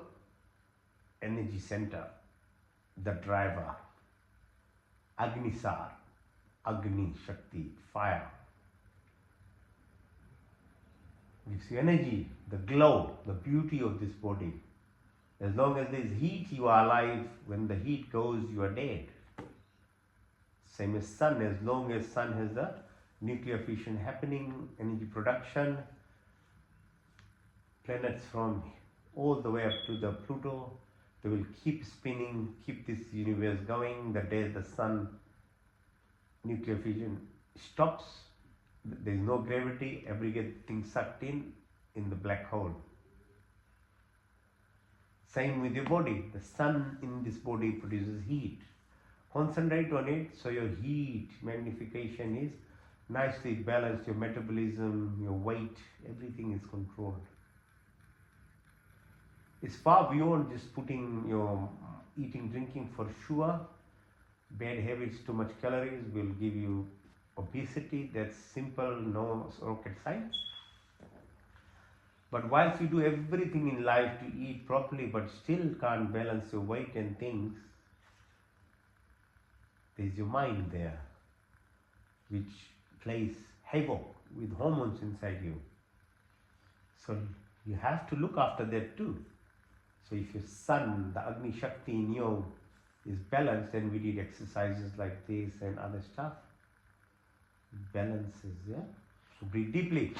energy center, the driver. Agnisar, Agni, Shakti, fire. Gives you energy, the glow, the beauty of this body. As long as there is heat, you are alive. When the heat goes, you are dead. Same as sun, as long as sun has the nuclear fission happening, energy production, planets from all the way up to the Pluto, they will keep spinning, keep this universe going. The day the sun nuclear fission stops, there is no gravity, everything sucked in the black hole. Same with your body. The sun in this body produces heat. Concentrate on it so your heat magnification is nicely balanced, your metabolism, your weight, everything is controlled. It's far beyond just putting your eating, drinking for sure. Bad habits, too much calories will give you obesity. That's simple, no rocket science. But whilst you do everything in life to eat properly but still can't balance your weight and things, there's your mind there, which plays havoc with hormones inside you. So you have to look after that too. So if your sun, the Agni Shakti in you is balanced, then we did exercises like this and other stuff. It balances, yeah? So breathe deeply.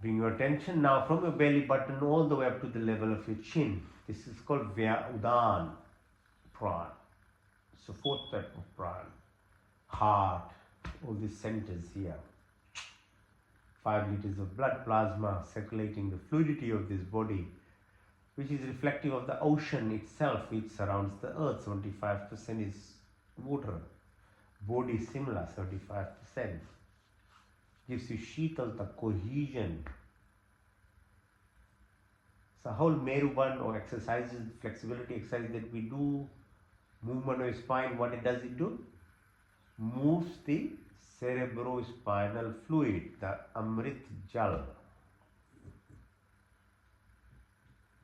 Bring your attention now from your belly button all the way up to the level of your chin. This is called Udan Pran. So fourth type of Pran. Heart, all these centers here. 5 liters of blood plasma circulating the fluidity of this body, which is reflective of the ocean itself which surrounds the earth. 75% is water. Body similar, 75%. Gives you Shitalta, cohesion. So whole Meruband or exercises, flexibility exercise that we do, movement of your spine, what it does it do? Moves the cerebrospinal fluid, the Amrit Jal.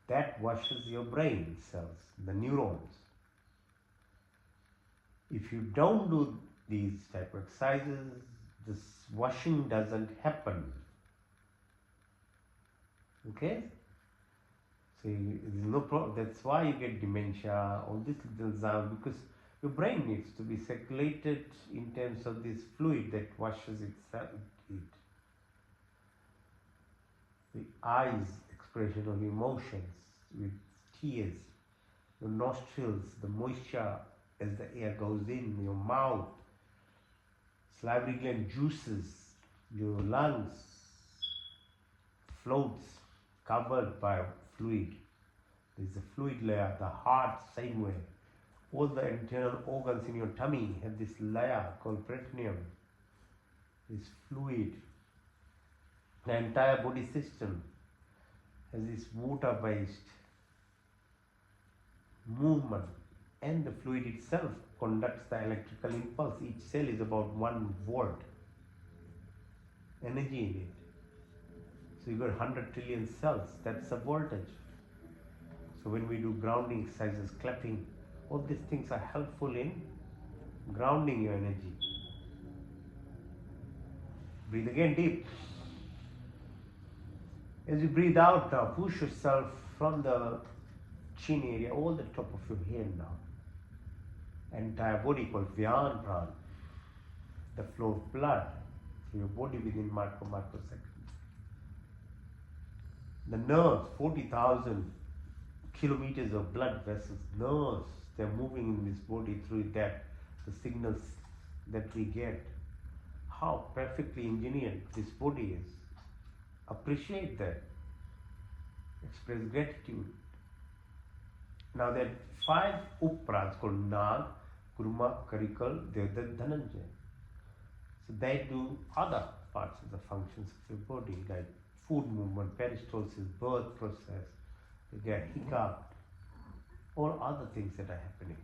That washes your brain cells, the neurons. If you don't do these type of exercises, this washing doesn't happen. Okay? So there's no problem. That's why you get dementia, all this little sound, because your brain needs to be circulated in terms of this fluid that washes itself. The eyes, expression of emotions with tears, your nostrils, the moisture as the air goes in, your mouth, salivary gland juices, your lungs floats covered by fluid. There's a fluid layer, the heart same way. All the internal organs in your tummy have this layer called peritoneum, this fluid. The entire body system has this water-based movement, and the fluid itself conducts the electrical impulse. Each cell is about 1 volt energy in it. So you got 100 trillion cells, that's the voltage. So when we do grounding exercises, clapping, all these things are helpful in grounding your energy. Breathe again deep. As you breathe out now, push yourself from the chin area, all the top of your head now. Entire body called Vyan Pran. The flow of blood through your body within microseconds. The nerves, 40,000 kilometers of blood vessels, nerves, they're moving in this body through that, the signals that we get. How perfectly engineered this body is. Appreciate that. Express gratitude. Now there are 5 Uprans called Nag, Kurma, Karikal, Devdat, Dhananjay. So they do other parts of the functions of your body, like food movement, peristalsis, birth process, you get hiccup, all other things that are happening.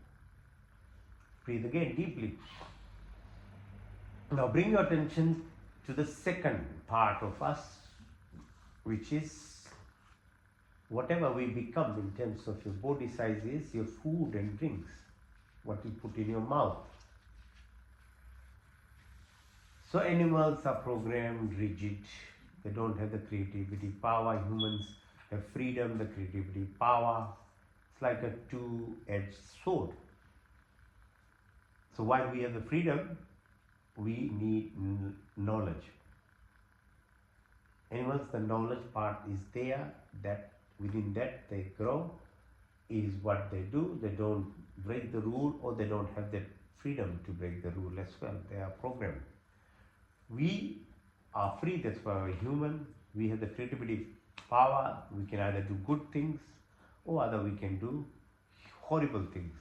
Breathe again deeply. Now bring your attention to the second part of us, which is whatever we become in terms of your body size is your food and drinks, what you put in your mouth. So animals are programmed rigid, they don't have the creativity power. Humans have freedom, the creativity power. It's like a two-edged sword. So while we have the freedom, we need knowledge. Animals, the knowledge part is there, that within that they grow, is what they do. They don't break the rule, or they don't have the freedom to break the rule as well. They are programmed. We are free, that's why we're human. We have the creativity power. We can either do good things, or other we can do horrible things.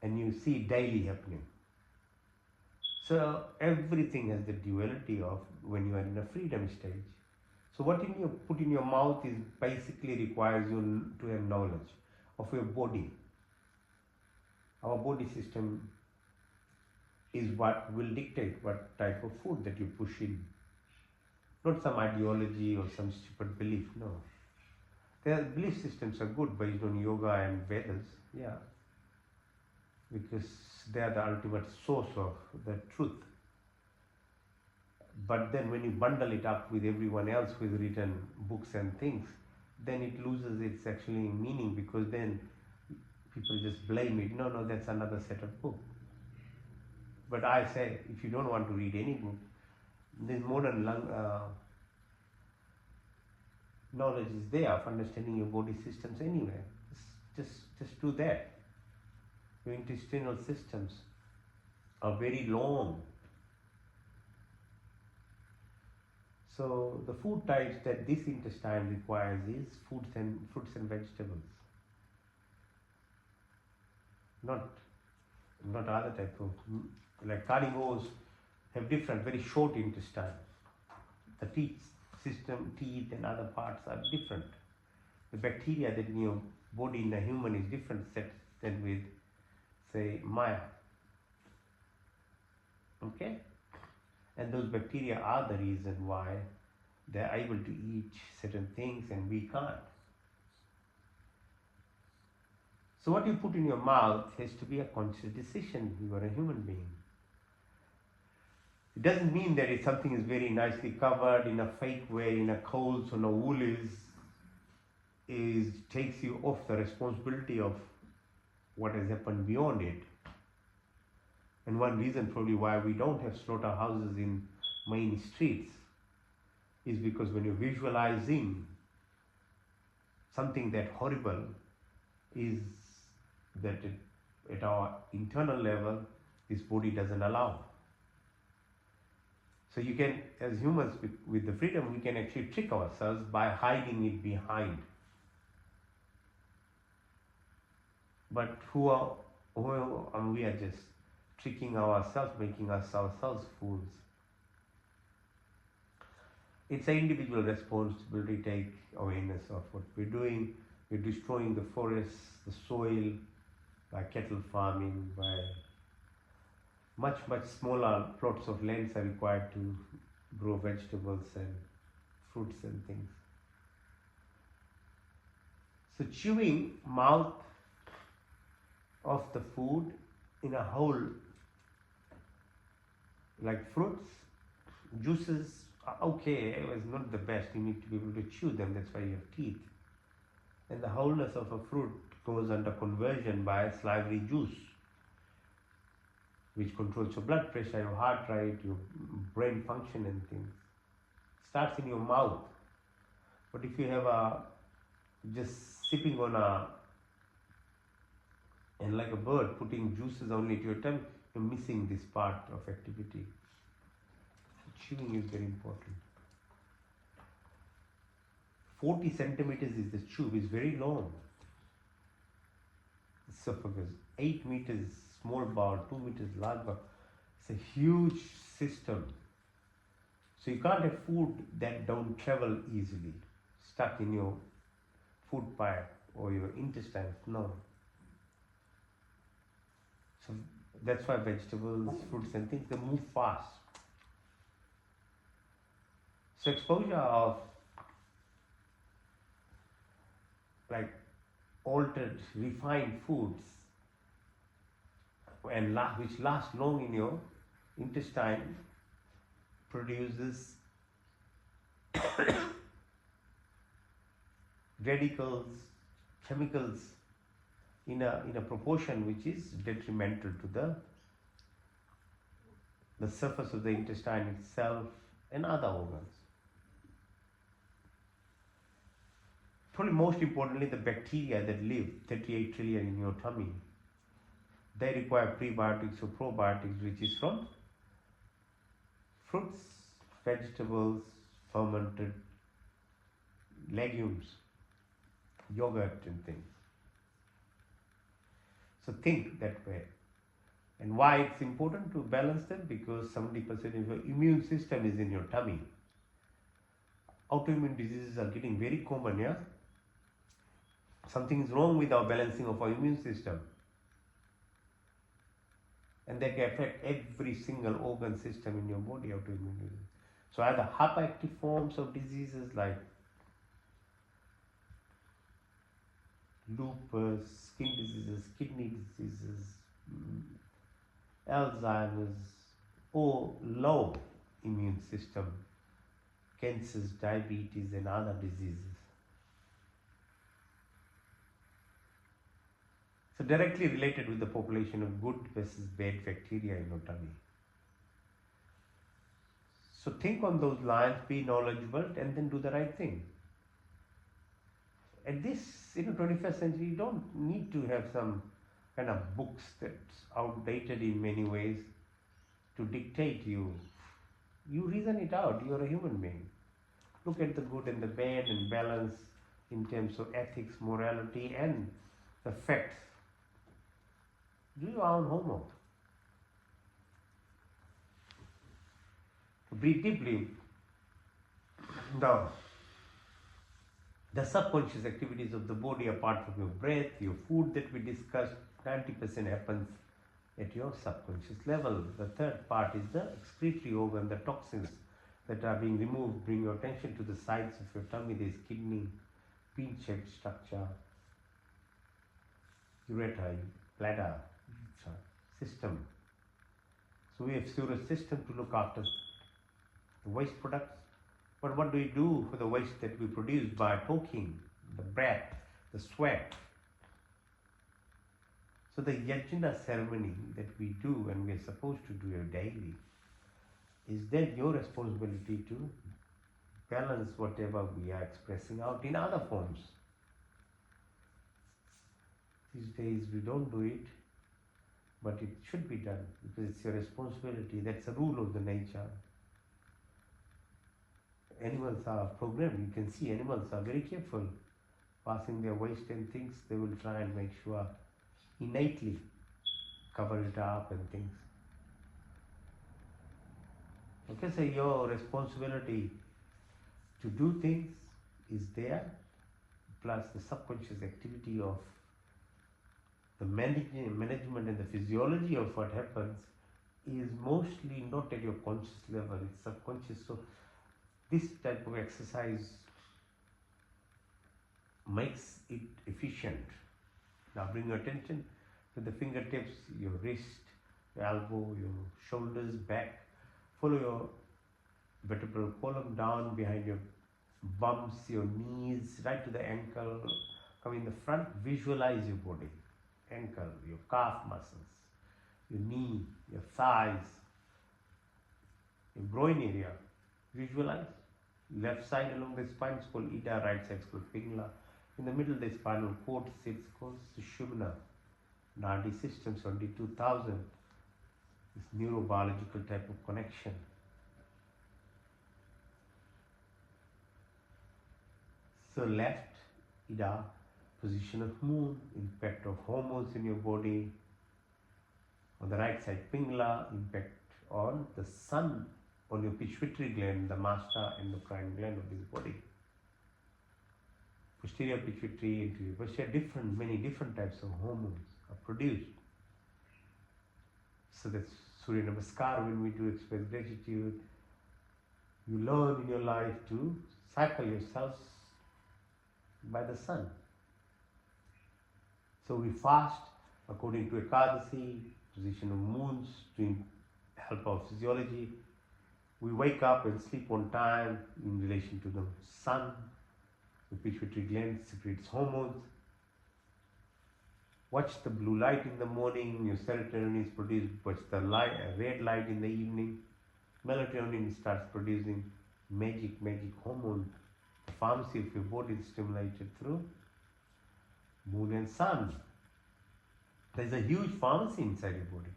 And you see daily happening. So everything has the duality of when you are in a freedom stage. So what you put in your mouth is basically requires you to have knowledge of your body. Our body system is what will dictate what type of food that you push in. Not some ideology or some stupid belief, no. Their belief systems are good based on yoga and Vedas, yeah, because they are the ultimate source of the truth. But then when you bundle it up with everyone else who has written books and things, then it loses its actually meaning, because then people just blame it. No, no, that's another set of book. But I say, if you don't want to read any book, this modern knowledge is there of understanding your body systems anyway. Just do that. Your intestinal systems are very long. So the food types that this intestine requires is fruits and vegetables. Not other type of, like carnivores have different, very short intestine. The teeth and other parts are different. The bacteria that in your body in a human is different than with, say, Maya. Okay? And those bacteria are the reason why they are able to eat certain things and we can't. So what you put in your mouth has to be a conscious decision. You are a human being. It doesn't mean that if something is very nicely covered in a fake way, in a coals or a wool takes you off the responsibility of what has happened beyond it. And one reason probably why we don't have slaughterhouses in main streets is because when you're visualizing something that horrible, is that at our internal level, this body doesn't allow. So you can, as humans with the freedom, we can actually trick ourselves by hiding it behind. But we are just tricking ourselves, making ourselves fools. It's an individual responsibility to take awareness of what we're doing. We're destroying the forests, the soil, by cattle farming, by much smaller plots of lands are required to grow vegetables and fruits and things. So chewing mouth of the food in a whole, like fruits, juices are okay, it was not the best. You need to be able to chew them, that's why you have teeth. And the wholeness of a fruit goes under conversion by salivary juice, which controls your blood pressure, your heart rate, your brain function and things. Starts in your mouth. But if you have just sipping on and like a bird putting juices only to your tongue, you're missing this part of activity. So chewing is very important. 40 centimeters is the tube, it's very long. Esophagus, 8 meters small bowel, 2 meters large bowel. It's a huge system. So you can't have food that don't travel easily, stuck in your food pipe or your intestines, no. So that's why vegetables, fruits and things, they move fast. So exposure of like altered, refined foods and which last long in your intestine produces radicals, chemicals in a proportion which is detrimental to the surface of the intestine itself and other organs. Probably most importantly, the bacteria that live 38 trillion in your tummy, they require prebiotics or probiotics, which is from fruits, vegetables, fermented legumes, yogurt and things. So think that way. And why it's important to balance them? Because 70% of your immune system is in your tummy. Autoimmune diseases are getting very common, yeah? Something is wrong with our balancing of our immune system. and they can affect every single organ system in your body, autoimmune disease. So either hyperactive forms of diseases like lupus, skin diseases, kidney diseases, Alzheimer's, or low immune system, cancers, diabetes, and other diseases. So directly related with the population of good versus bad bacteria in your tummy. So think on those lines, be knowledgeable, and then do the right thing. At this, 21st century, you don't need to have some kind of books that's outdated in many ways to dictate you. You reason it out. You're a human being. Look at the good and the bad and balance in terms of ethics, morality, and the facts. Do your own homework. Breathe deeply. Now, the subconscious activities of the body, apart from your breath, your food that we discussed, 90% happens at your subconscious level. The third part is the excretory organ, the toxins that are being removed. Bring your attention to the sides of your tummy. There is kidney, pinch-shaped structure, ureter, bladder, system. So we have serous system to look after the waste products. But what do we do for the waste that we produce by talking, the breath, the sweat? So the yajna ceremony that we do and we are supposed to do daily, is that your responsibility to balance whatever we are expressing out in other forms. These days we don't do it, but it should be done because it's your responsibility. That's a rule of the nature. Animals are programmed. You can see animals are very careful. Passing their waste and things, they will try and make sure innately cover it up and things. Okay, so your responsibility to do things is there, plus the subconscious activity of the management and the physiology of what happens is mostly not at your conscious level, it's subconscious. So this type of exercise makes it efficient. Now bring your attention to the fingertips, your wrist, your elbow, your shoulders, back. Follow your vertebral column down behind your bumps, your knees, right to the ankle. Come in the front, visualize your body. Ankle, your calf muscles, your knee, your thighs, your groin area. Visualize. Left side along the spine is called Ida, right side is called Pingala. In the middle the spinal cord sits called Sushumna. Nadi system 72,000. This neurobiological type of connection. So left Ida, position of moon, impact of hormones in your body. On the right side Pingala, impact on the sun, on your pituitary gland, the master endocrine gland of this body. Posterior pituitary, anterior posterior, many different types of hormones are produced. So that's Surya Namaskar. When we do express gratitude, you learn in your life to cycle yourselves by the sun. So we fast according to Ekadasi, position of moons to help our physiology. We wake up and sleep on time in relation to the sun. The pituitary gland secretes hormones. Watch the blue light in the morning, your serotonin is produced. Watch the red light in the evening. Melatonin starts producing magic hormone. The pharmacy of your body is stimulated through moon and sun. There's a huge pharmacy inside your body.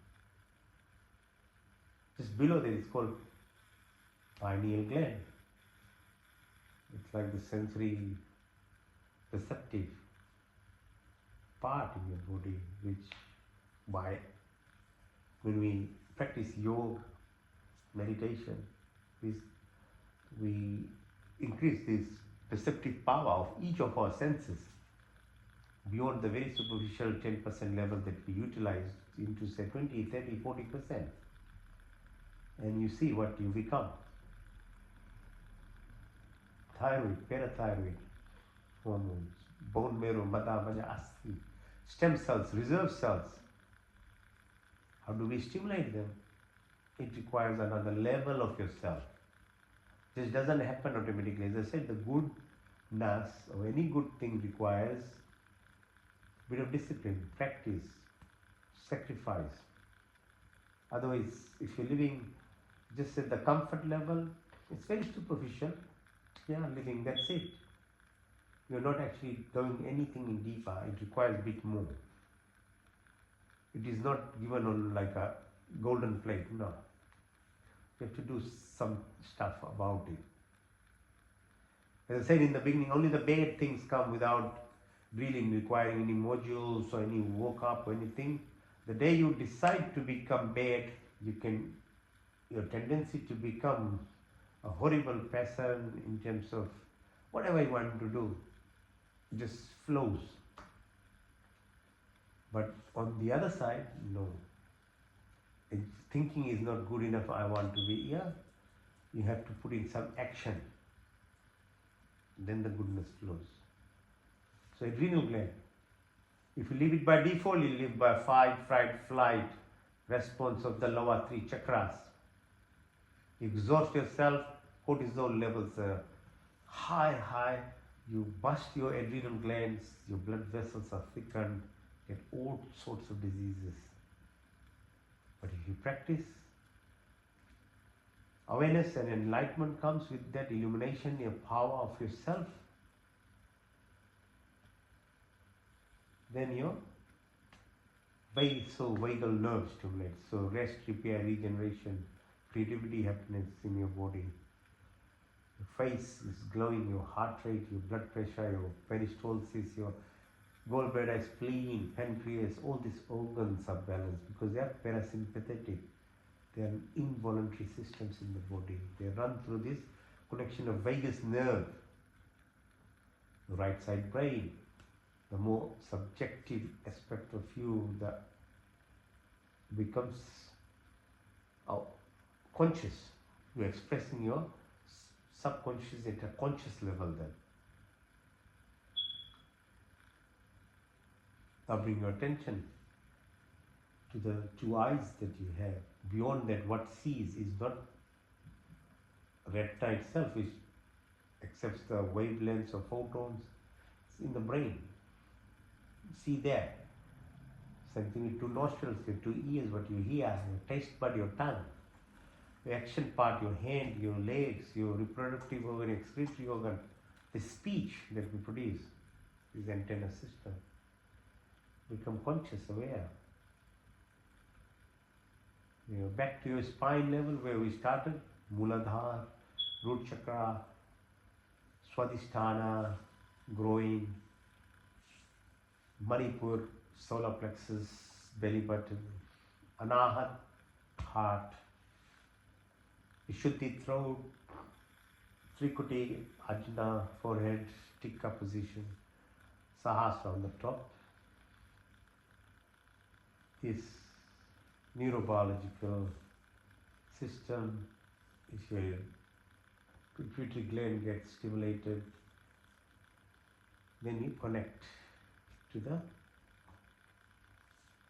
Just below there is called pineal gland. It's like the sensory perceptive part in your body, which when we practice yoga, meditation, we increase this perceptive power of each of our senses beyond the very superficial 10% level that we utilize into say 20, 30, 40%. And you see what you become. Thyroid, parathyroid hormones, bone marrow, mada, maja, asti, stem cells, reserve cells. How do we stimulate them? It requires another level of yourself. This doesn't happen automatically. As I said, the goodness or any good thing requires a bit of discipline, practice, sacrifice. Otherwise, if you're living just at the comfort level, it's very superficial. Yeah, living, that's it. You're not actually doing anything in deeper. It requires a bit more. It is not given on like a golden plate, no. You have to do some stuff about it. As I said in the beginning, only the bad things come without really requiring any modules or any woke up or anything. The day you decide to become bad, your tendency to become a horrible person in terms of whatever you want to do just flows. But on the other side, no. If thinking is not good enough, I want to be, yeah, you have to put in some action. Then the goodness flows. So adrenal gland, if you leave it by default, you live by fight, flight response of the lower three chakras. You exhaust yourself, cortisol levels are high, you bust your adrenal glands, your blood vessels are thickened, get all sorts of diseases. But if you practice, awareness and enlightenment comes with that illumination, your power of yourself, then your vagal nerve stimulates. So rest, repair, regeneration, creativity happens in your body. Your face is glowing, your heart rate, your blood pressure, your peristalsis, your gallbladder, spleen, pancreas, all these organs are balanced because they are parasympathetic. They are involuntary systems in the body. They run through this connection of vagus nerve, the right side brain, the more subjective aspect of you that becomes conscious. You're expressing your subconscious at a conscious level then. Now bring your attention to the two eyes that you have. Beyond that, what sees is not retina itself, which accepts the wavelengths of photons. It's in the brain. See there. Same thing with two nostrils, your two ears, what you hear, your taste bud, your tongue. Your action part, your hand, your legs, your reproductive organ, excretory organ, the speech that we produce is antenna system. Become conscious, aware. Back to your spine level where we started, Muladhara, root chakra, Swadhisthana, growing, Manipur, solar plexus, belly button, Anahat, heart, Vishuddhi, throat, Trikuti, Ajna, forehead, Tikka position, Sahasra on the top. This neurobiological system is your pituitary gland gets stimulated, then you connect to the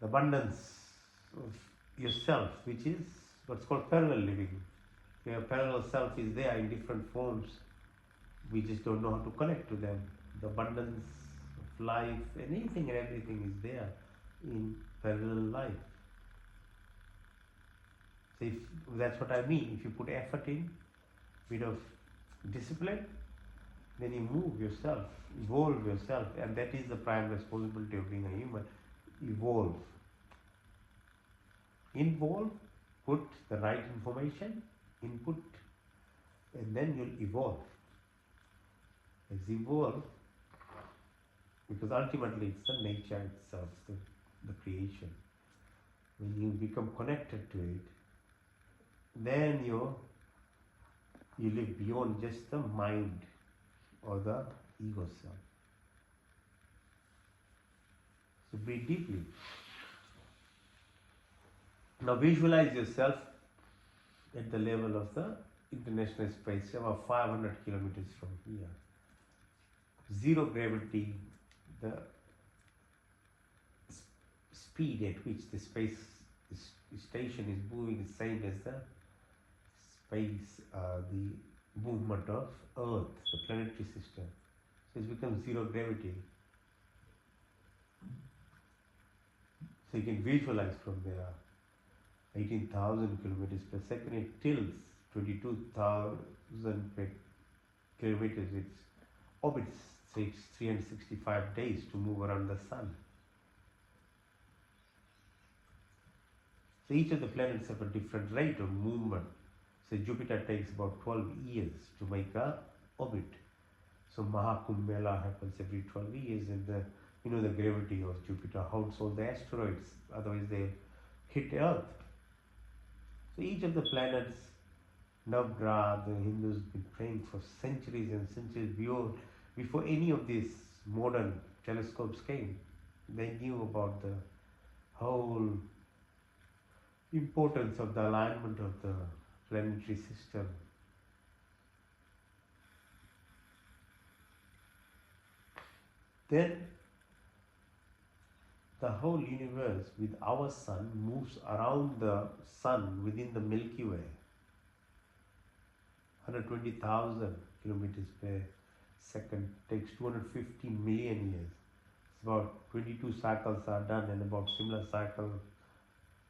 abundance of yourself, which is what's called parallel living. Your parallel self is there in different forms. We just don't know how to connect to them. The abundance of life, anything and everything is there in parallel life. So that's what I mean. If you put effort in, bit of discipline, then you move yourself, evolve yourself, and that is the prime responsibility of being a human. Evolve. Involve, put the right information, input, and then you'll evolve. As evolve, because ultimately it's the nature itself, the creation. When you become connected to it, then you live beyond just the mind or the ego self. So breathe deeply. Now visualize yourself at the level of the International Space Station, about 500 kilometers from here. Zero gravity, the speed at which the space station is moving is same as the the movement of Earth, the planetary system. So it becomes zero gravity. So you can visualize from there 18,000 kilometers per second. It tilts 22,000 kilometers. Its orbits takes 365 days to move around the sun. So each of the planets have a different rate of movement. So Jupiter takes about 12 years to make a orbit. So Mahakumbh Mela happens every 12 years, and the gravity of Jupiter holds all the asteroids, otherwise they hit Earth. So each of the planets, Navgraha, the Hindus have been praying for centuries and centuries before any of these modern telescopes came. They knew about the whole importance of the alignment of the planetary system. Then the whole universe with our sun moves around the sun within the Milky Way. 120,000 kilometers per second takes 250 million years. It's about 22 cycles are done, and about similar cycle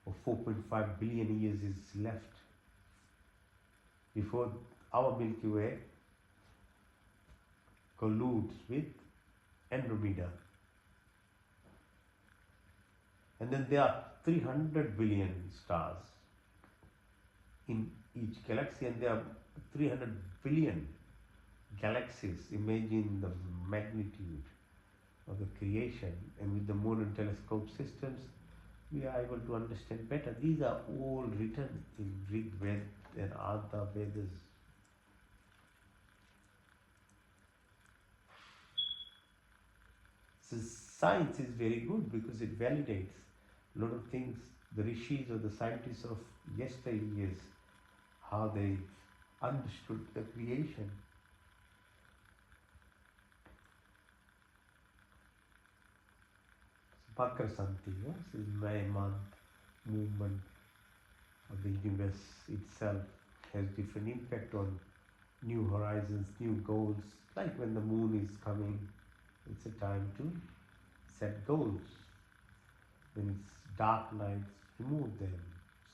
of 4.5 billion years is left before our Milky Way colludes with Andromeda. And then there are 300 billion stars in each galaxy, and there are 300 billion galaxies. Imagine the magnitude of the creation, and with the modern telescope systems we are able to understand better. These are all written in Rig Veda and other Vedas. So science is very good because it validates a lot of things the rishis or the scientists of yesteryears, how they understood the creation. Makar Santi, this is May month movement of the universe itself has different impact on new horizons, new goals. Like when the moon is coming, it's a time to set goals. When it's dark nights, remove them.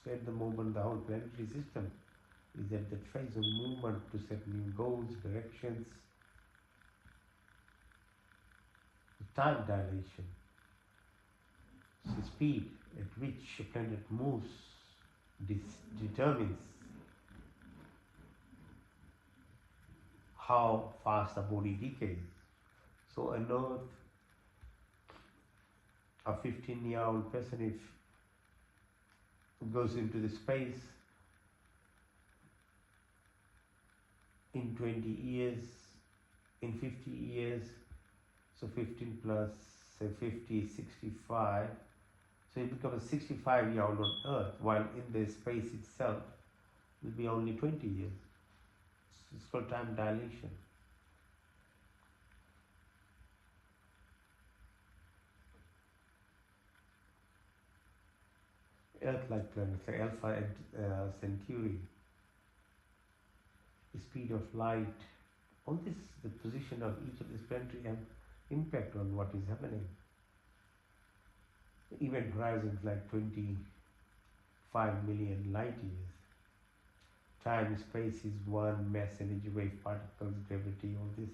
So at the moment, the whole planetary system is at that phase of movement to set new goals, directions. The time dilation. The speed at which a planet moves determines how fast the body decays. So on Earth, a 15-year-old person, if goes into the space, in 20 years, in 50 years, so 15 plus say 50, 65, so it becomes a 65-year-old on Earth, while in the space itself will be only 20 years. It's called time dilation. Earth-like planets like Alpha Centauri, the speed of light, all this, the position of each of these planetary have impact on what is happening. The event horizons like 25 million light years. Time, space is one, mass, energy, wave, particles, gravity, all this.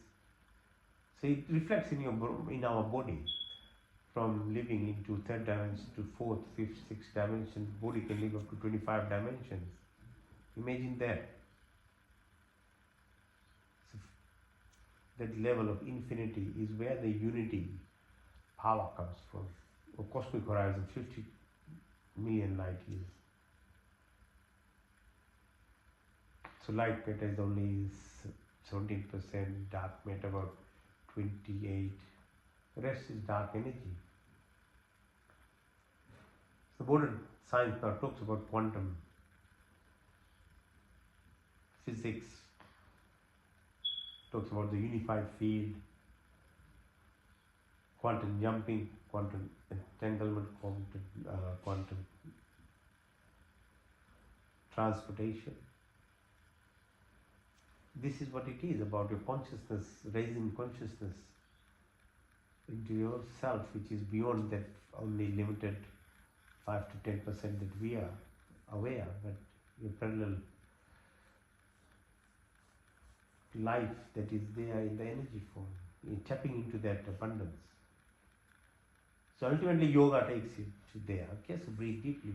So it reflects in our body. From living into third dimension to fourth, fifth, sixth dimension, body can live up to 25 dimensions. Imagine that. So that level of infinity is where the unity power comes from. Or cosmic horizon, 50 million light years. So light matter is only 17%, dark matter about 28%. The rest is dark energy. So modern science now talks about quantum physics, talks about the unified field, quantum jumping, quantum entanglement, quantum transportation. This is what it is about your consciousness, raising consciousness into yourself, which is beyond that only limited 5 to 10% that we are aware, but your parallel life that is there in the energy form, you're tapping into that abundance. So ultimately yoga takes you to there. Okay, so breathe deeply.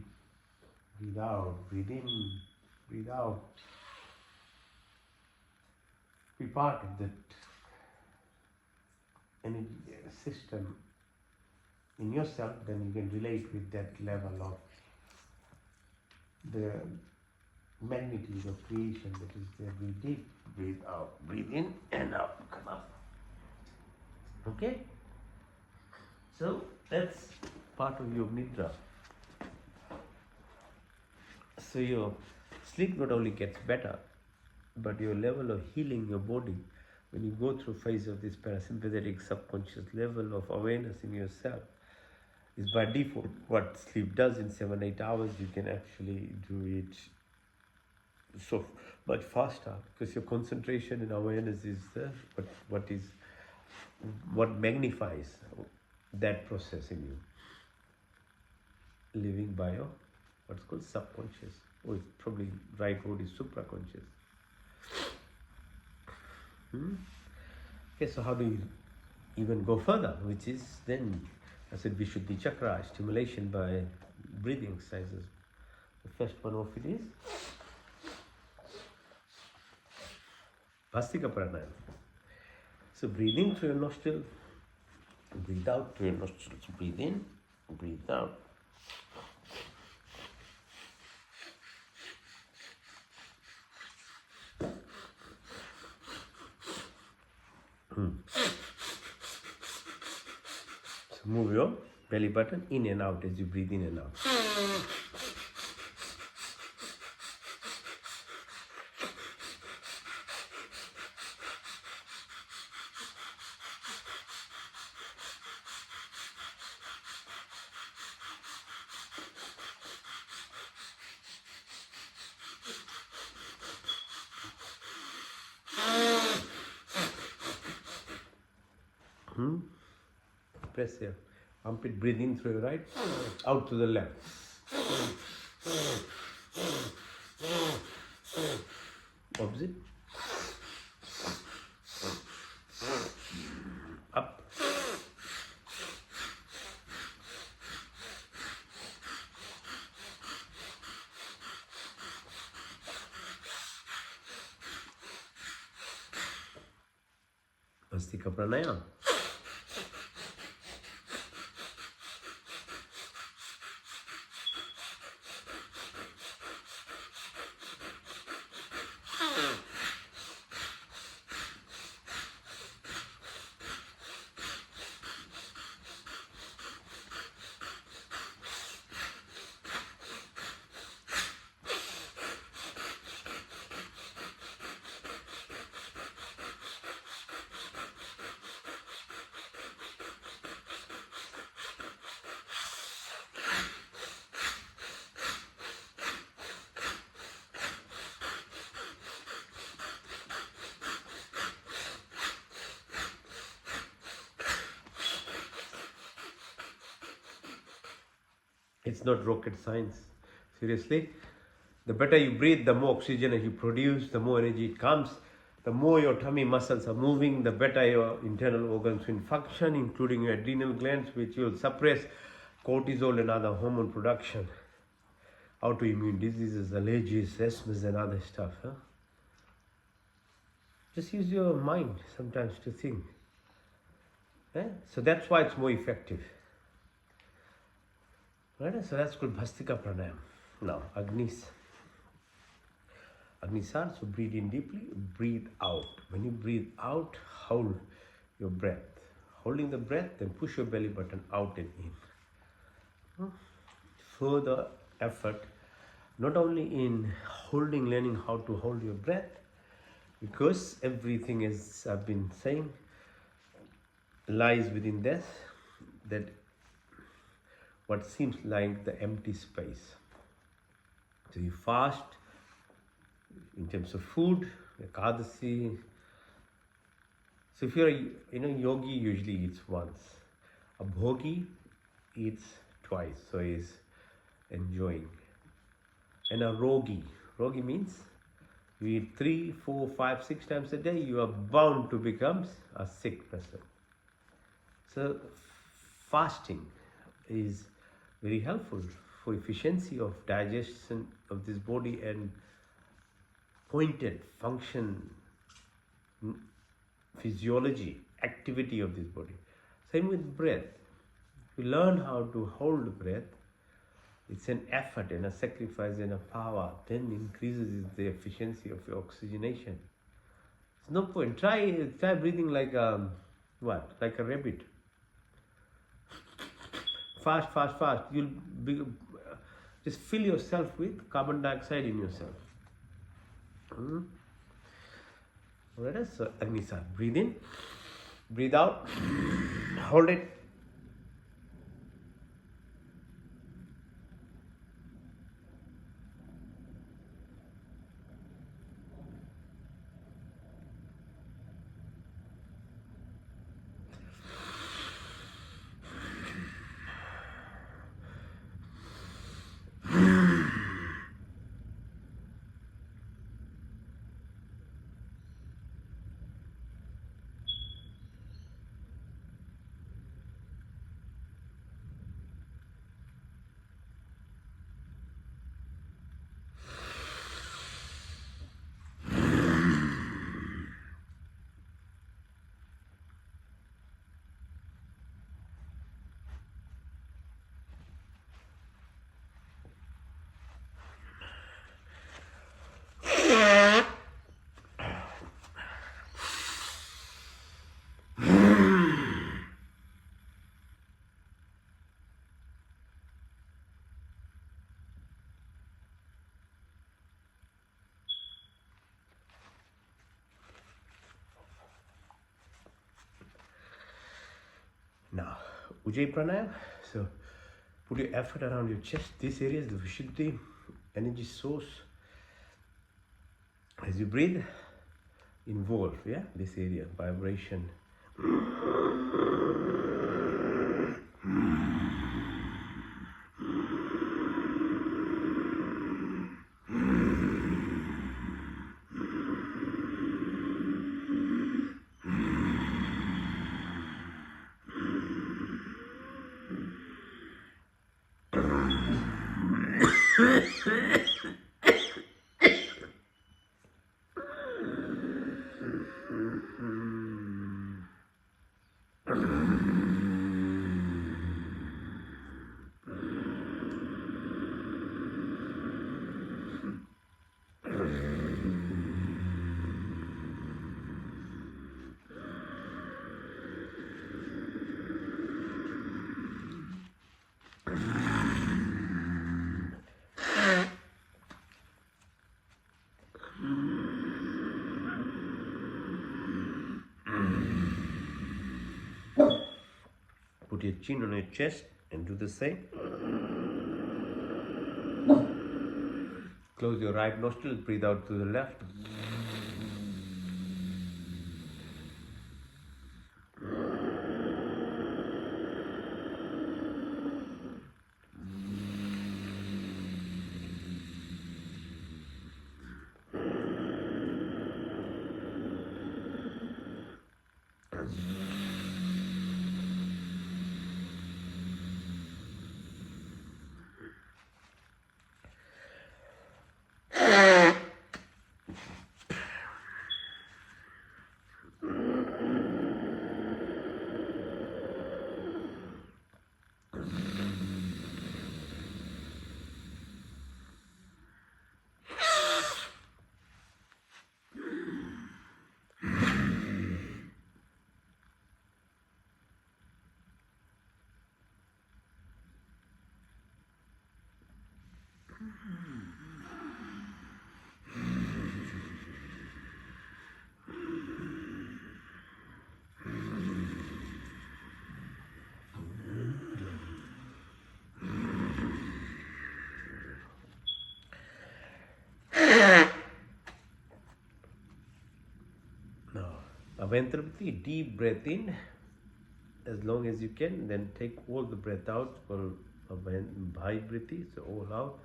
Breathe out, breathe in, breathe out. Be part of that energy system in yourself, then you can relate with that level of the magnitude of creation that is there. Breathe deep, breathe out, breathe in and out, come up. Okay? So that's part of your nidra. So your sleep not only gets better, but your level of healing your body, when you go through phase of this parasympathetic subconscious level of awareness in yourself, is by default what sleep does in 7-8 hours. You can actually do it so much faster because your concentration and awareness is what magnifies that process in you, living by your what's called subconscious, or it's probably right word is supraconscious. Okay, so how do you even go further, which is then, I said, Vishuddhi Chakra, stimulation by breathing exercises. The first one of it is Bhastika Pranayama. So breathing through your nostril, breathe out through your nostrils. Breathe in, breathe out. So move your belly button in and out as you breathe in and out. Press here. Armpit, breathe in through your right, out to the left. Opposite. Up. Bhastika Pranayama. It's not rocket science. Seriously. The better you breathe, the more oxygen you produce, the more energy it comes. The more your tummy muscles are moving, the better your internal organs will function, including your adrenal glands, which will suppress cortisol and other hormone production. Autoimmune diseases, allergies, asthmas and other stuff. Just use your mind sometimes to think. So that's why it's more effective. Right? So that's called Bhastika Pranayama. Now, Agnisar, so breathe in deeply, breathe out. When you breathe out, hold your breath. Holding the breath, then push your belly button out and in. Further effort, not only in learning how to hold your breath, because everything, as I've been saying, lies within this, that what seems like the empty space. So you fast in terms of food, ekadasi. So if you're yogi usually eats once. A bhogi eats twice, so he's enjoying. And a rogi means you eat 3, 4, 5, 6 times a day, you are bound to become a sick person. So fasting is very helpful for efficiency of digestion of this body and pointed function, physiology, activity of this body. Same with breath. If you learn how to hold breath, it's an effort and a sacrifice and a power, then increases the efficiency of your oxygenation. It's no point. Try breathing like a rabbit. Fast. You'll just fill yourself with carbon dioxide in yourself. Alright, so Agnisa, breathe in, breathe out, hold it. Now, Ujjayi Pranayama. So, put your effort around your chest. This area is the Vishuddhi energy source. As you breathe, involve, this area, vibration. Put your chin on your chest and do the same. Close your right nostril, breathe out to the left. Now, Abhayantarapati, deep breath in as long as you can, then take all the breath out for Bhaibriti, so all out.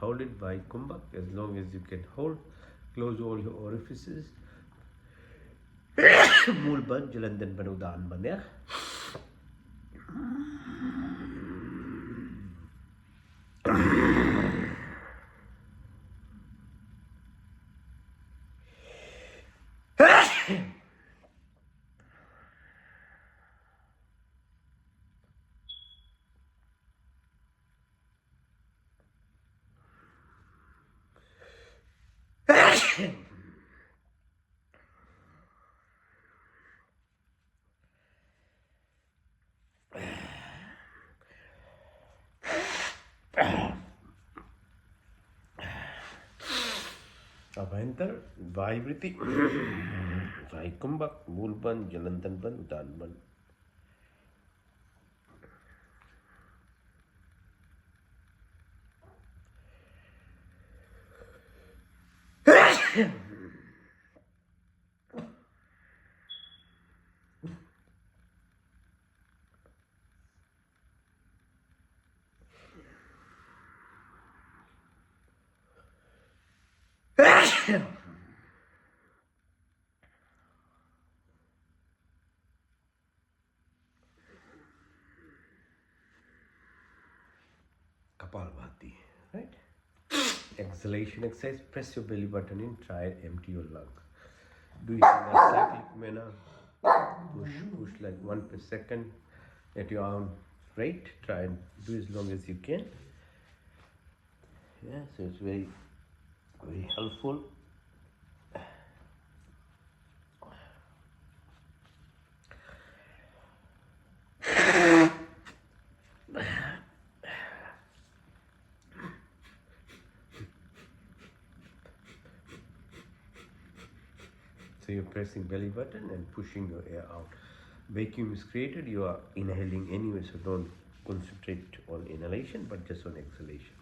Hold it by Kumbhak as long as you can hold. Close all your orifices. Mool ban, Jalandhan ban, Udaan ban, yeah? Abhayantar, Bhaibriti, Kumbhak, Mool ban, Jalandhan ban, Udaan ban. Kapalbhati, right? Exhalation exercise, press your belly button in, try and empty your lungs. Do it in a cyclic manner. Push like 1 per second at your own rate. Try and do as long as you can. Yeah, so it's very, very helpful. So you're pressing belly button and pushing your air out. Vacuum is created, you are inhaling anyway, so don't concentrate on inhalation, but just on exhalation.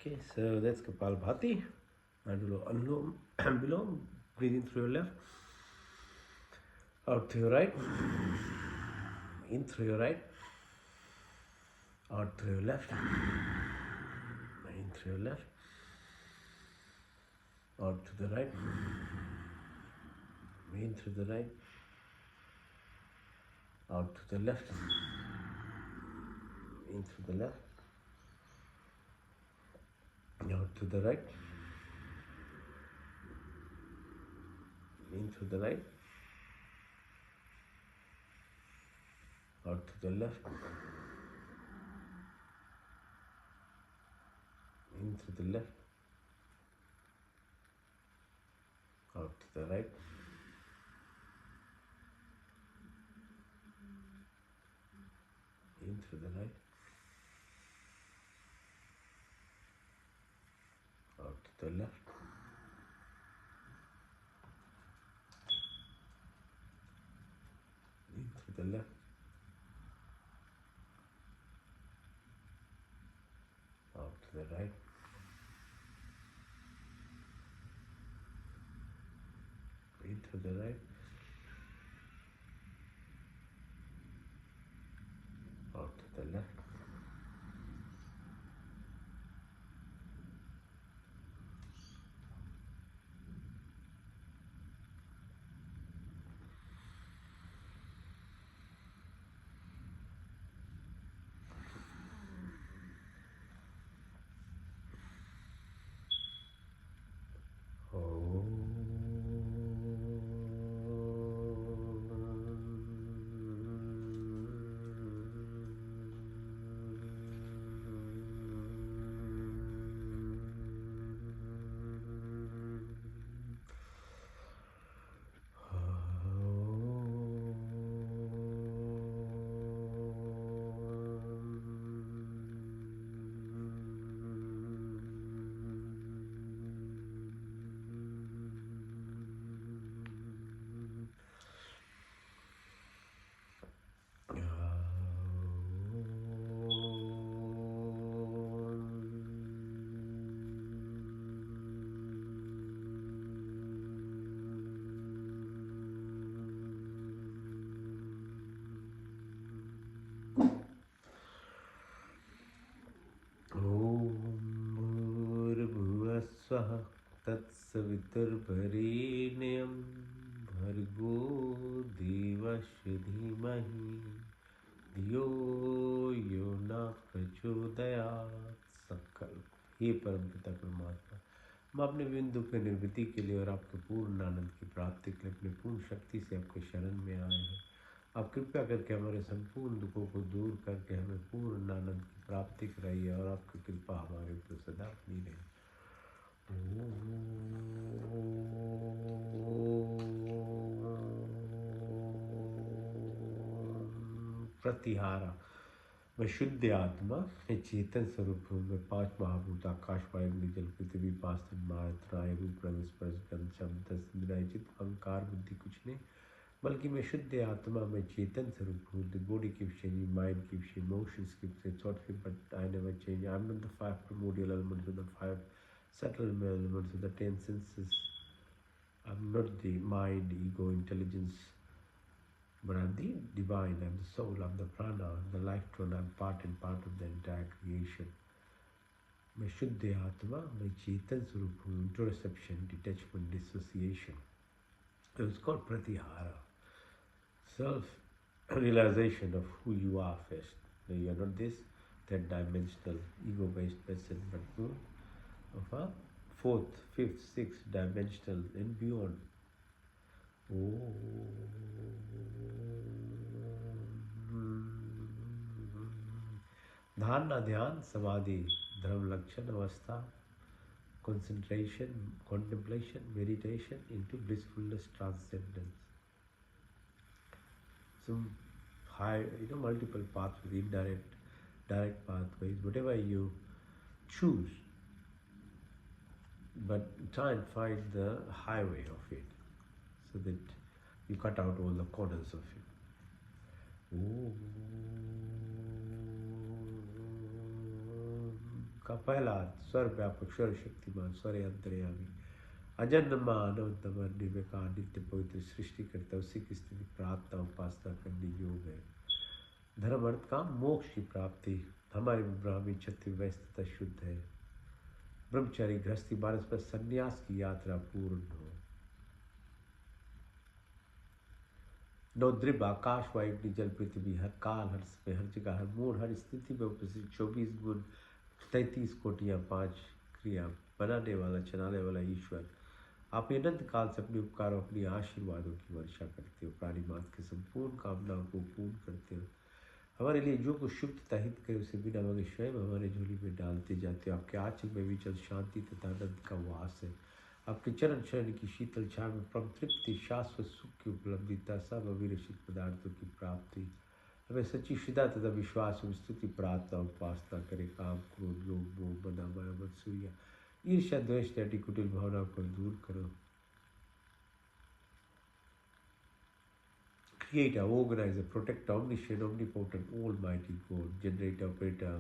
Okay, so that's Kapalbhati. Anulom Bilom. Breathe in through your left, out through your right, in through your right, out through your left, in through your left, out to the right, in through the right, out to the left, in through the left, out to the right, in through the right, out to the left, in through the left, out to the right, in through the right, out to the left, in through the left, out to the right, in through the right, out to the left, Swah Tatsaviturbharenyam Bhargo Devasya Dhimahi Dhiyo Yo Na Prachodayat Sankalp। हे परम पिता परमात्मा, हम अपने बिंदु के निर्वृत्ति के लिए और आपके पूर्ण आनंद की प्राप्ति के लिए अपनी पूर्ण शक्ति से आपके शरण में आए हैं। आप कृपया करके हमारे संपूर्ण दुखों को दूर करके हमें पूर्ण आनंद की प्राप्ति कराइए और आपकी कृपा हमारे ऊपर सदा बनी रहे। प्रतिहारा। मैं शुद्ध आत्मा, मैं चेतन स्वरूप हूँ। मैं पांच महाभूत आकाश वायु अग्नि जल पृथ्वी पांच मात्राएं रूप रंग स्पर्श गंध शब्द इंद्रिय चित्त अहंकार बुद्धि कुछ नहीं, बल्कि मैं शुद्ध आत्मा, मैं चेतन स्वरूप हूँ। The body keeps changing, mind keeps changing, emotions keep changing, thoughts keep, but I never change. I'm not the five primordial elements or the five subtle elements or the 10 senses. I'm not the mind, ego, intelligence, but I'm the divine, I'm the soul, I'm the prana, I'm the life tone, I'm part and part of the entire creation. मैं शुद्ध आत्मा, मैं चेतन स्वरूप हूँ। Introspection, detachment, dissociation, it's called pratihara. Self-realization of who you are first. No, you are not this third dimensional ego-based person, but more of a fourth, fifth, sixth dimensional and beyond. धारणा, ध्यान, समाधि, धर्म लक्षण अवस्था, concentration, contemplation, meditation into blissfulness, transcendence. Some high, multiple pathways, indirect, direct pathways, whatever you choose, but try and find the highway of it, so that you cut out all the corners of it. का पहला अर्थ स्वर व्यापक, स्वर शक्तिमान, स्वर अंतर्यामी, अजन्मा अनंतम, निर्विकार, नित्य पवित्र, सृष्टि करता, उसी की स्थिति प्रार्थना उपासना करने योग है। धर्म अर्थ काम मोक्ष की प्राप्ति, हमारी ब्राह्मी क्षत्रिय व्यस्तता शुद्ध है। ब्रह्मचारी गृहस्थी मानस पर संन्यास की यात्रा पूर्ण हो। नौद्रिब आकाश वायु अग्नि जल पृथ्वी, हर काल हर समय हर जगह हर मोड़ हर स्थिति में उपस्थित 24 गुण 33 कोटियाँ 5 क्रिया बनाने वाला चलाने वाला ईश्वर, आप अनंत काल से अपने उपकारों अपनी आशीर्वादों की वर्षा करते हो, प्राणी मात्र की संपूर्ण कामनाओं को पूर्ण करते हो। हमारे लिए जो कुछ शुभ तथा हित करे उसे बिना मांगे स्वयं हमारे झोली में डालते जाते हो। आपके आंचल में विचल शांति तथा आनंद का वास है। आपके चरण शरण की शीतल छाया में परम तृप्ति, शाश्वत सुख की उपलब्धिता, सब अविरसित पदार्थों की प्राप्ति। हमें सच्ची श्रद्धा तथा विश्वास में स्तुति प्रार्थना उपासना करे। काम क्रोध लोभ मोह मना माया मत्सर्य ईर्ष्या द्वेष त्याटी कुटिल भावना को दूर करो। Creator, organizer, protector, omniscient, omnipotent, almighty God, generator, operator,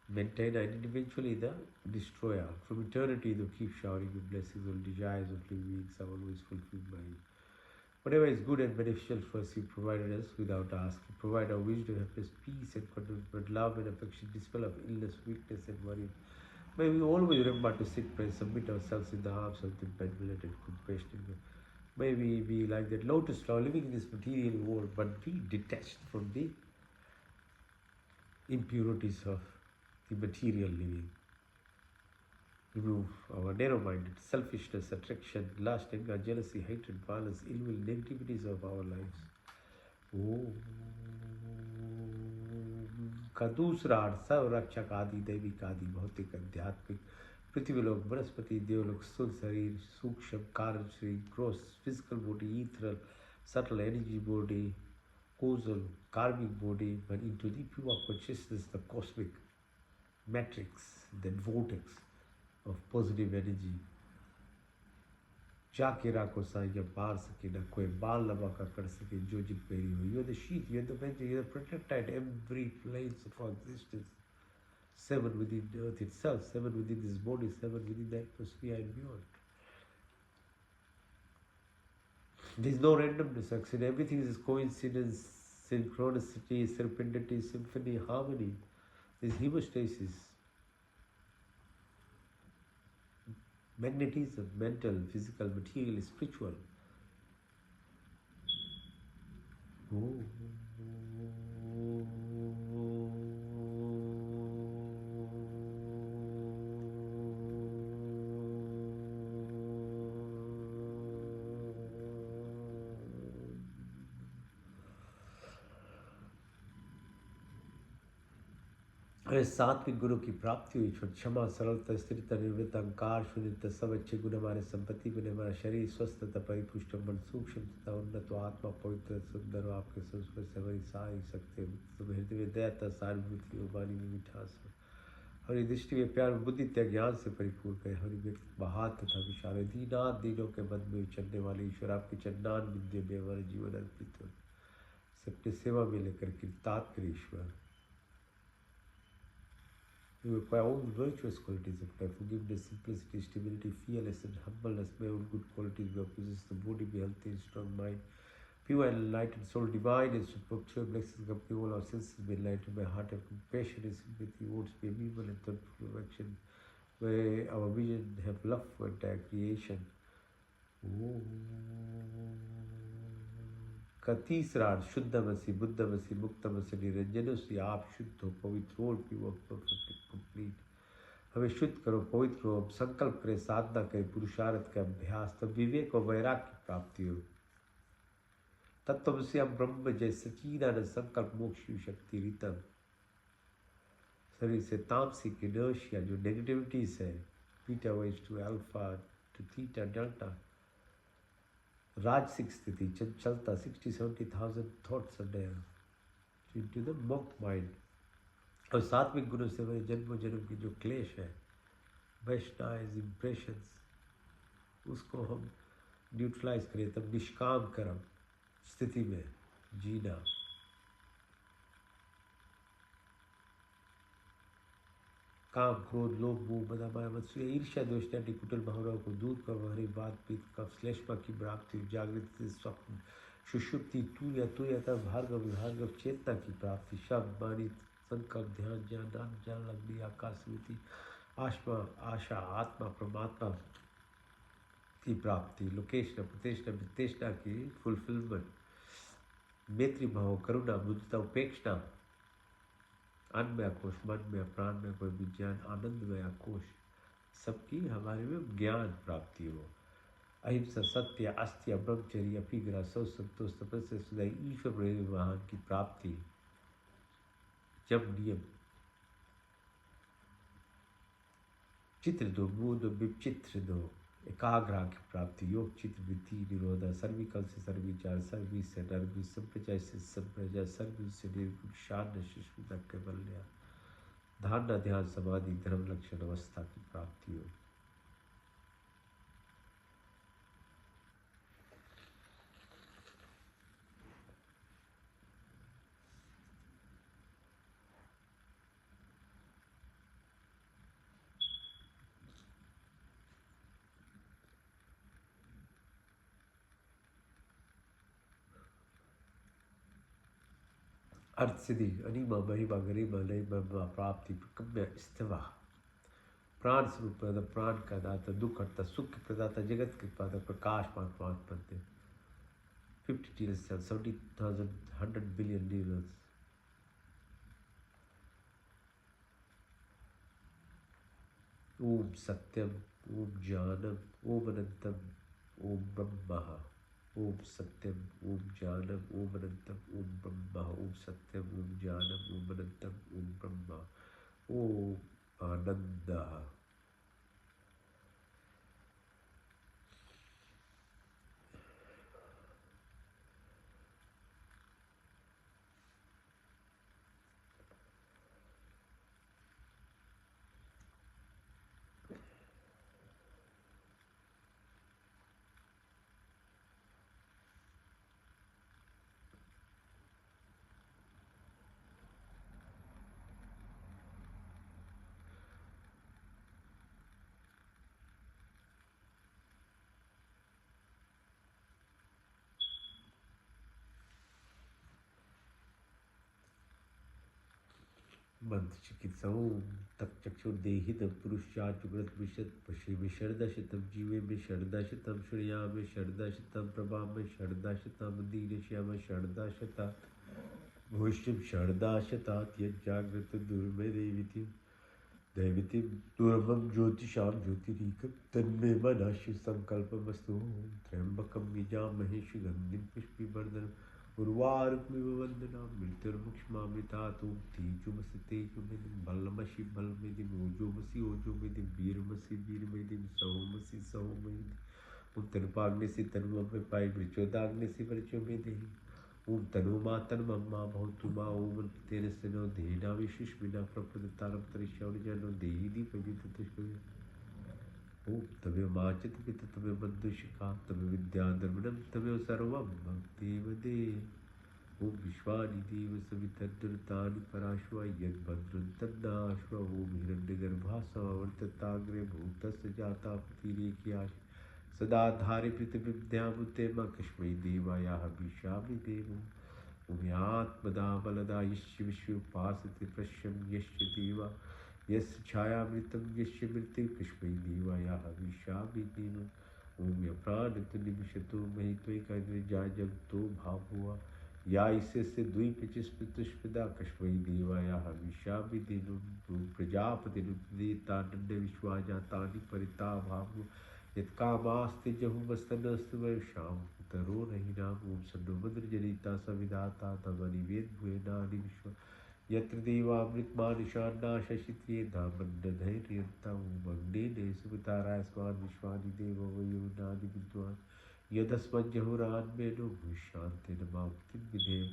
maintainer, and eventually the destroyer. From eternity, you keep showering your blessings, all desires of living beings are always fulfilled by you. Whatever is good and beneficial for us, you provided us without asking. Provide our wisdom, happiness, peace, and contentment, love and affection, dispel of illness, weakness, and worry. May we always remember to sit, pray, submit ourselves in the arms of the benevolent and compassionate God. May we be like that lotus flower living in this material world, but be detached from the impurities of the material living. Remove our narrow-minded, selfishness, attraction, lust, anger, jealousy, hatred, violence, ill will, negativities of our lives. ओम का दूसरा अर्थ संरक्षक आदि दैविक आदि भौतिक आध्यात्मिक पृथ्वी लोक वनस्पति देवलोक स्थूल शरीर सूक्ष्म कारण शरीर gross physical body ethereal subtle energy body causal karmic body but into the pure consciousness the cosmic matrix the vortex of positive energy जाके राखो साइया पार सके ना कोई बाल लबा का कर सके जो जिन पेरी हो। You are the sheath, you are the venture, you are the protector at every place of our existence. 7 within the earth itself, 7 within this body, 7 within the atmosphere and beyond. There is no randomness, accident. Everything is coincidence, synchronicity, serendipity, symphony, harmony. There is hemostasis, magnetism, mental, physical, material, spiritual. हमें सात्विक गुरु की प्राप्ति हुई। क्षमा सरलता स्थिरता निर्वृत्त अहंकार शून्यता सब अच्छे गुण हमारे संपत्ति बने। हमारा शरीर स्वस्थ तथा परिपुष्ट मन सूक्ष्म तथा उन्नत आत्मा पवित्र सुंदर आपके संस्पर्श से हमारी सारी शक्ति हृदय में दयाता सहानुभूति और वाणी में मिठास हो। हमारी दृष्टि में प्यार बुद्धि त्याग ज्ञान से परिपूर्ण करे। हमारी व्यक्ति बहात तथा विशाल दीनाथ दीनों के मन में उचरने वाले ईश्वर आपके चन्नान विद्या में हमारा जीवन अर्पित हो। सबके सेवा में लेकर कृतार्थ करे ईश्वर। You acquire all the virtuous qualities of life, forgiveness, simplicity, stability, fearlessness, and humbleness. May all good qualities be possessed, the body be healthy and strong, mind, pure and enlightened, soul divine and superb, blessings upon all our senses be enlightened, my heart have compassion and sympathy, words be amenable and thoughtful of action. May our vision have love for entire creation. का तीसरा अर्थ शुद्धमसी बुद्धमसी मुक्तमसी निरंजनसी आप शुद्ध हो पवित्र हो pure perfect complete. हमें शुद्ध करो पवित्र हो। संकल्प करें साधना करें पुरुषार्थ का अभ्यास तब विवेक और वैराग्य की प्राप्ति हो। तत्वमसी हम ब्रह्म जय सच्चिदानंद संकल्प मोक्ष शक्ति रितम। शरीर से तामसिक इनर्शिया जो नेगेटिविटीज है beta waves to alpha to theta delta राजसिक स्थिति चंचलता 60-70,000 thoughts a day into the moksha mind. और सात्विक गुणों से हमारे जन्म जन्म की जो क्लेश है वैष्णाइज इम्प्रेशंस उसको हम न्यूट्रलाइज करें तब निष्काम कर्म स्थिति में जीना। काम, क्रोध, लोभ, मोह, मद, माया, मत्सर्य, ईर्ष्या, द्वेष, इत्यादि कुटिल भावनाओं को दूर कर हमारी बात, पित्त, कफ, श्लेष्मा की प्राप्ति, जागृति, स्वप्न, सुषुप्ति, तूयता, भार्गव, विभार्गव, चेतना की प्राप्ति, शब्द, वाणी, संकल्प, ध्यान, ज्ञान, ज्ञान, लग्नि, आकाश, स्मृति, आत्मा, आशा, आत्मा, परमात्मा की प्राप्ति, लोकेशना, प्रतिष्ठा, वित्तेषणा की फुलफिलमेंट, मैत्री भाव, करुणा, मुदिता, उपेक्षणा, अन्नमय कोश, मनमय, प्राणमय कोई विज्ञान, आनंदमय कोश, सबकी हमारे में ज्ञान प्राप्ति हो। अहिंसा, सत्य, अस्त्य, ब्रह्मचर्य, अपिग्रह, सौ संतोष, तपस्या, सुधाई, ईश्वर प्रेम वाहन की प्राप्ति, जब नियम, चित्र दो, मूद विचित्र दो, एकाग्र की प्राप्ति, योग, चित्र, वृत्ति, निरोधा, सर्विकल से सर्विचार, सर्वी से नर्वी, संप्रजय से संप्रजय, सर्वी से निर्गुण, शान, सुष्मिता, कैवल्य, धारणा, ध्यान, समाधि, धर्म, लक्षण, अवस्था की प्राप्ति हो। अर्थ सिद्धि, अनिमा, महिमा, गरिमा, लयमा, प्राप्ति, प्रकम्य, स्थिवा, प्राण स्वरूप प्रदा, प्राण का दाता, दुख हरता, सुख प्रदाता, जगत के पाता, प्रकाश परमात्मा, 50 trillion cells, 70,000, 100 billion neurons. ओम सत्यम, ओम ज्ञानम, ओम अनंतम, ओम ब्रह्म, ओम सत्यम, ओम ज्ञानम, ओम अनंतम, ओम ब्रह्म, ओम सत्यम, ओम ज्ञानम, ओम अनंतम, ओम ब्रह्म, ओम आनंद। मंत्र चिकित्सा, ओम तक चक्षुर्देहित पुरुषाचुग्रत विशद पश्य में शरदशतम, जीवे में शरदशतम, श्रेया में शरदशतम, प्रभा में शरदशतम, दीनश्याम शरदशता, भूष्यम शरदशता, त्यजाग्रत दुर्मे देविति दैविति दुर्मम ज्योतिषाम ज्योतिरीकम, तन्मे मनः शिव संकल्पमस्तु। त्र्यंबकम यजामहे सुगंधिम पुष्टिवर्धनम, उर्वारुकमिव वंदना, मृत्युर्मुक्षमामृतातुम, तेजुमसि तेजुमेदिम, बलमसि बलमेदिम, ओजोमसि ओजोमेदिम, वीरमसि वीरमेदिम, सौमसि सौमेदिम, ओम तनुपाग्निसि तनुमपि पाई, मृत्योदाग्निसि मृत्योमेदिम, ओम तनुमा तन्मम्मा भवतु मा, ओम तेन स्नो देना विशिष्मिना प्रपदतारम तरिश्यौर्जनो देहि दीपजित तुष्कवे, ओम तमेव माचित पित तमेव बंधुशिखा, तमेव विद्याधर्मणम, तमेव सर्वम भक्तिव दे, ओम विश्वानि देव सवितर्दुरतानि पराश्वा, यद्भद्रं तन्नाश्वा, ओम हिरण्यगर्भासो वर्तताग्रे भूतस्य जाता पतिरेक्याश, सदा धारि पृथिवीभ्यामुते कस्मै देवाय हविष्यामि देवो, उम्यात्मदा बलदा यस्य विश्वोपासते प्रश्यं यस्य देवा, यस्य छायामृतं यस्य मृत्युं, कस्मै देवाय हविष्यामि देवो, ओम यप्राणित निमिषतो महि त्वयि जगतो भावुआ, या इससे द्विपचिस्पृतुष्पदा, कस्मै देवाय हविष्यामि देवो, प्रजापतिरुपदेतानन्द विश्वाजातानि परिता भावु, यत्कामास्ते जहुमस्तनस्तु वर्षां तरो रहीनां, ओम सन्नुभद्रजनिता सविधाता तमनिवेद भुवनानि विश्व, यत्र देवामृतमानुषान्ना शशित्रियेधा मन्नधैर्यन्ता, ओम अग्ने सुविताराय स्वान् विश्वानि देवो वयोनानि विद्वान्, यदस्मज्जहुरान्मेनो भूष्यान्तेन मावृतिं विधेम,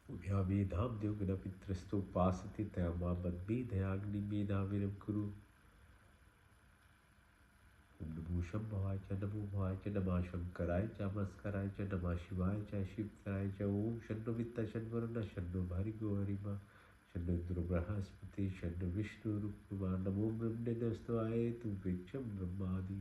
उभयामेधां देवगणपित्रस्तोपासते तया मां मद्मेधयाग्निमेधाविरं कुरु, नमो शंभवाय च, नमो भवाय च, नमः शंकराय च, नमस्काराय च, नमः शिवाय च, शिवतराय च, ओम शन्नो वित्त शन्नो रन्न शन्नो भर्गो हरिमा, Shandro Brahaspati, Shandro Vishnu Rupama, Namo Brahmane Nastavaye, Tu Viksham Brahmadi,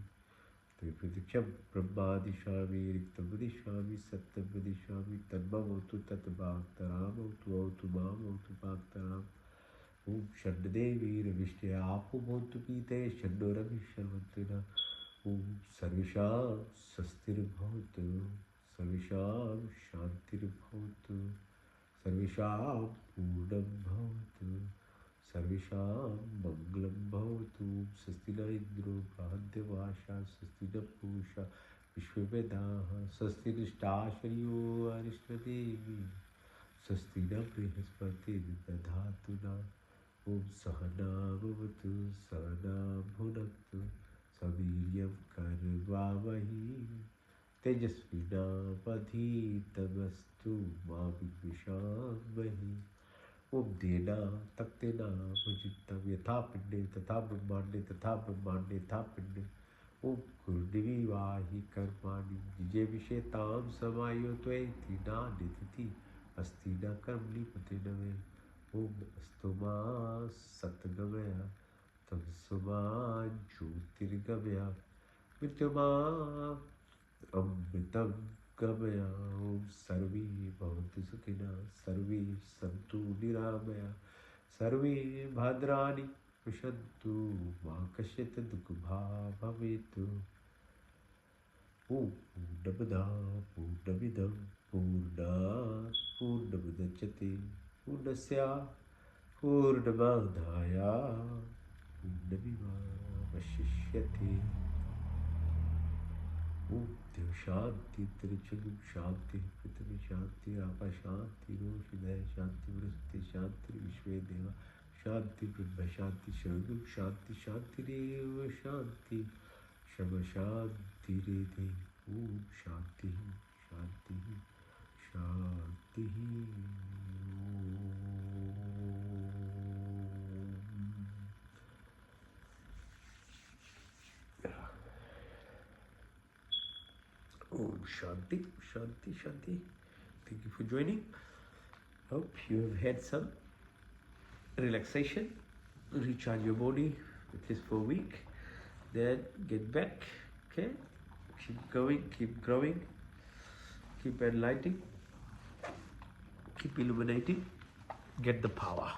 Tu Viksham Brahmadi Shami, Riktamadi Shami, Satyamadi Shami, Tanmavotu Tatbhaktaram, Otu Mam, Otu Bhaktaram, Om Shandadevi Ravishte Apu Montu Pite, Shandorami Sharvantina, Om Sarvisham Sastir Bhavatu, Sarvisham Shantir Bhavatu, Sarvisham Purnam Bhavatu, Sarvisham Manglam Bhavatu, Sastina Indro Bhadyavasha, Sastina Pusha, Vishwavedaha, Sastina Shtashariyo Arishnadevi, Sastina Brihaspati Dadhatuna, Om Sahana Bhavatu, Sahana Bhunaktu, Saviryam Karvavahi, Tejasvina Padhitavastu Mavishamahi. Om Dena Taktena Bhujittam Yatha Pinde Tatha Brahmande Tatha Brahmande Tatha Pinde. Om Gurdivi Vahi Karmani Jije Vishetam Samayo Tveti Nani Titi Astina Karmli Patinave. Om Astuma Satgamaya Tamsuma Jyotirgamaya Vityama Amritam Gamaya. Om Sarvi Bhavantu Sukhina Sarvi Santu Niramaya Sarvi Bhadrani Vishantu Ma Kashyat Dukha Bhavetu. Om Purnamada Purnamidam Purnat Purnamudachyate Purnasya Purnamadhaya Purnameva Vashishyate. Om Dev Shanti Trichagum Shanti Prithvi Shanti Apa Shanti Roshidaya Shanti Vristi Shanti Vishwe Deva Shanti Brahma Shanti Shargum Shanti Shanti Deva Shanti Shama Shanti Redhi. Om Shanti Shanti Shanti. Om Shanti, Shanti, Shanti. Thank you for joining. Hope you have had some relaxation. Recharge your body at least for a week. Then get back. Okay? Keep going, keep growing, keep enlightening, keep illuminating. Get the power.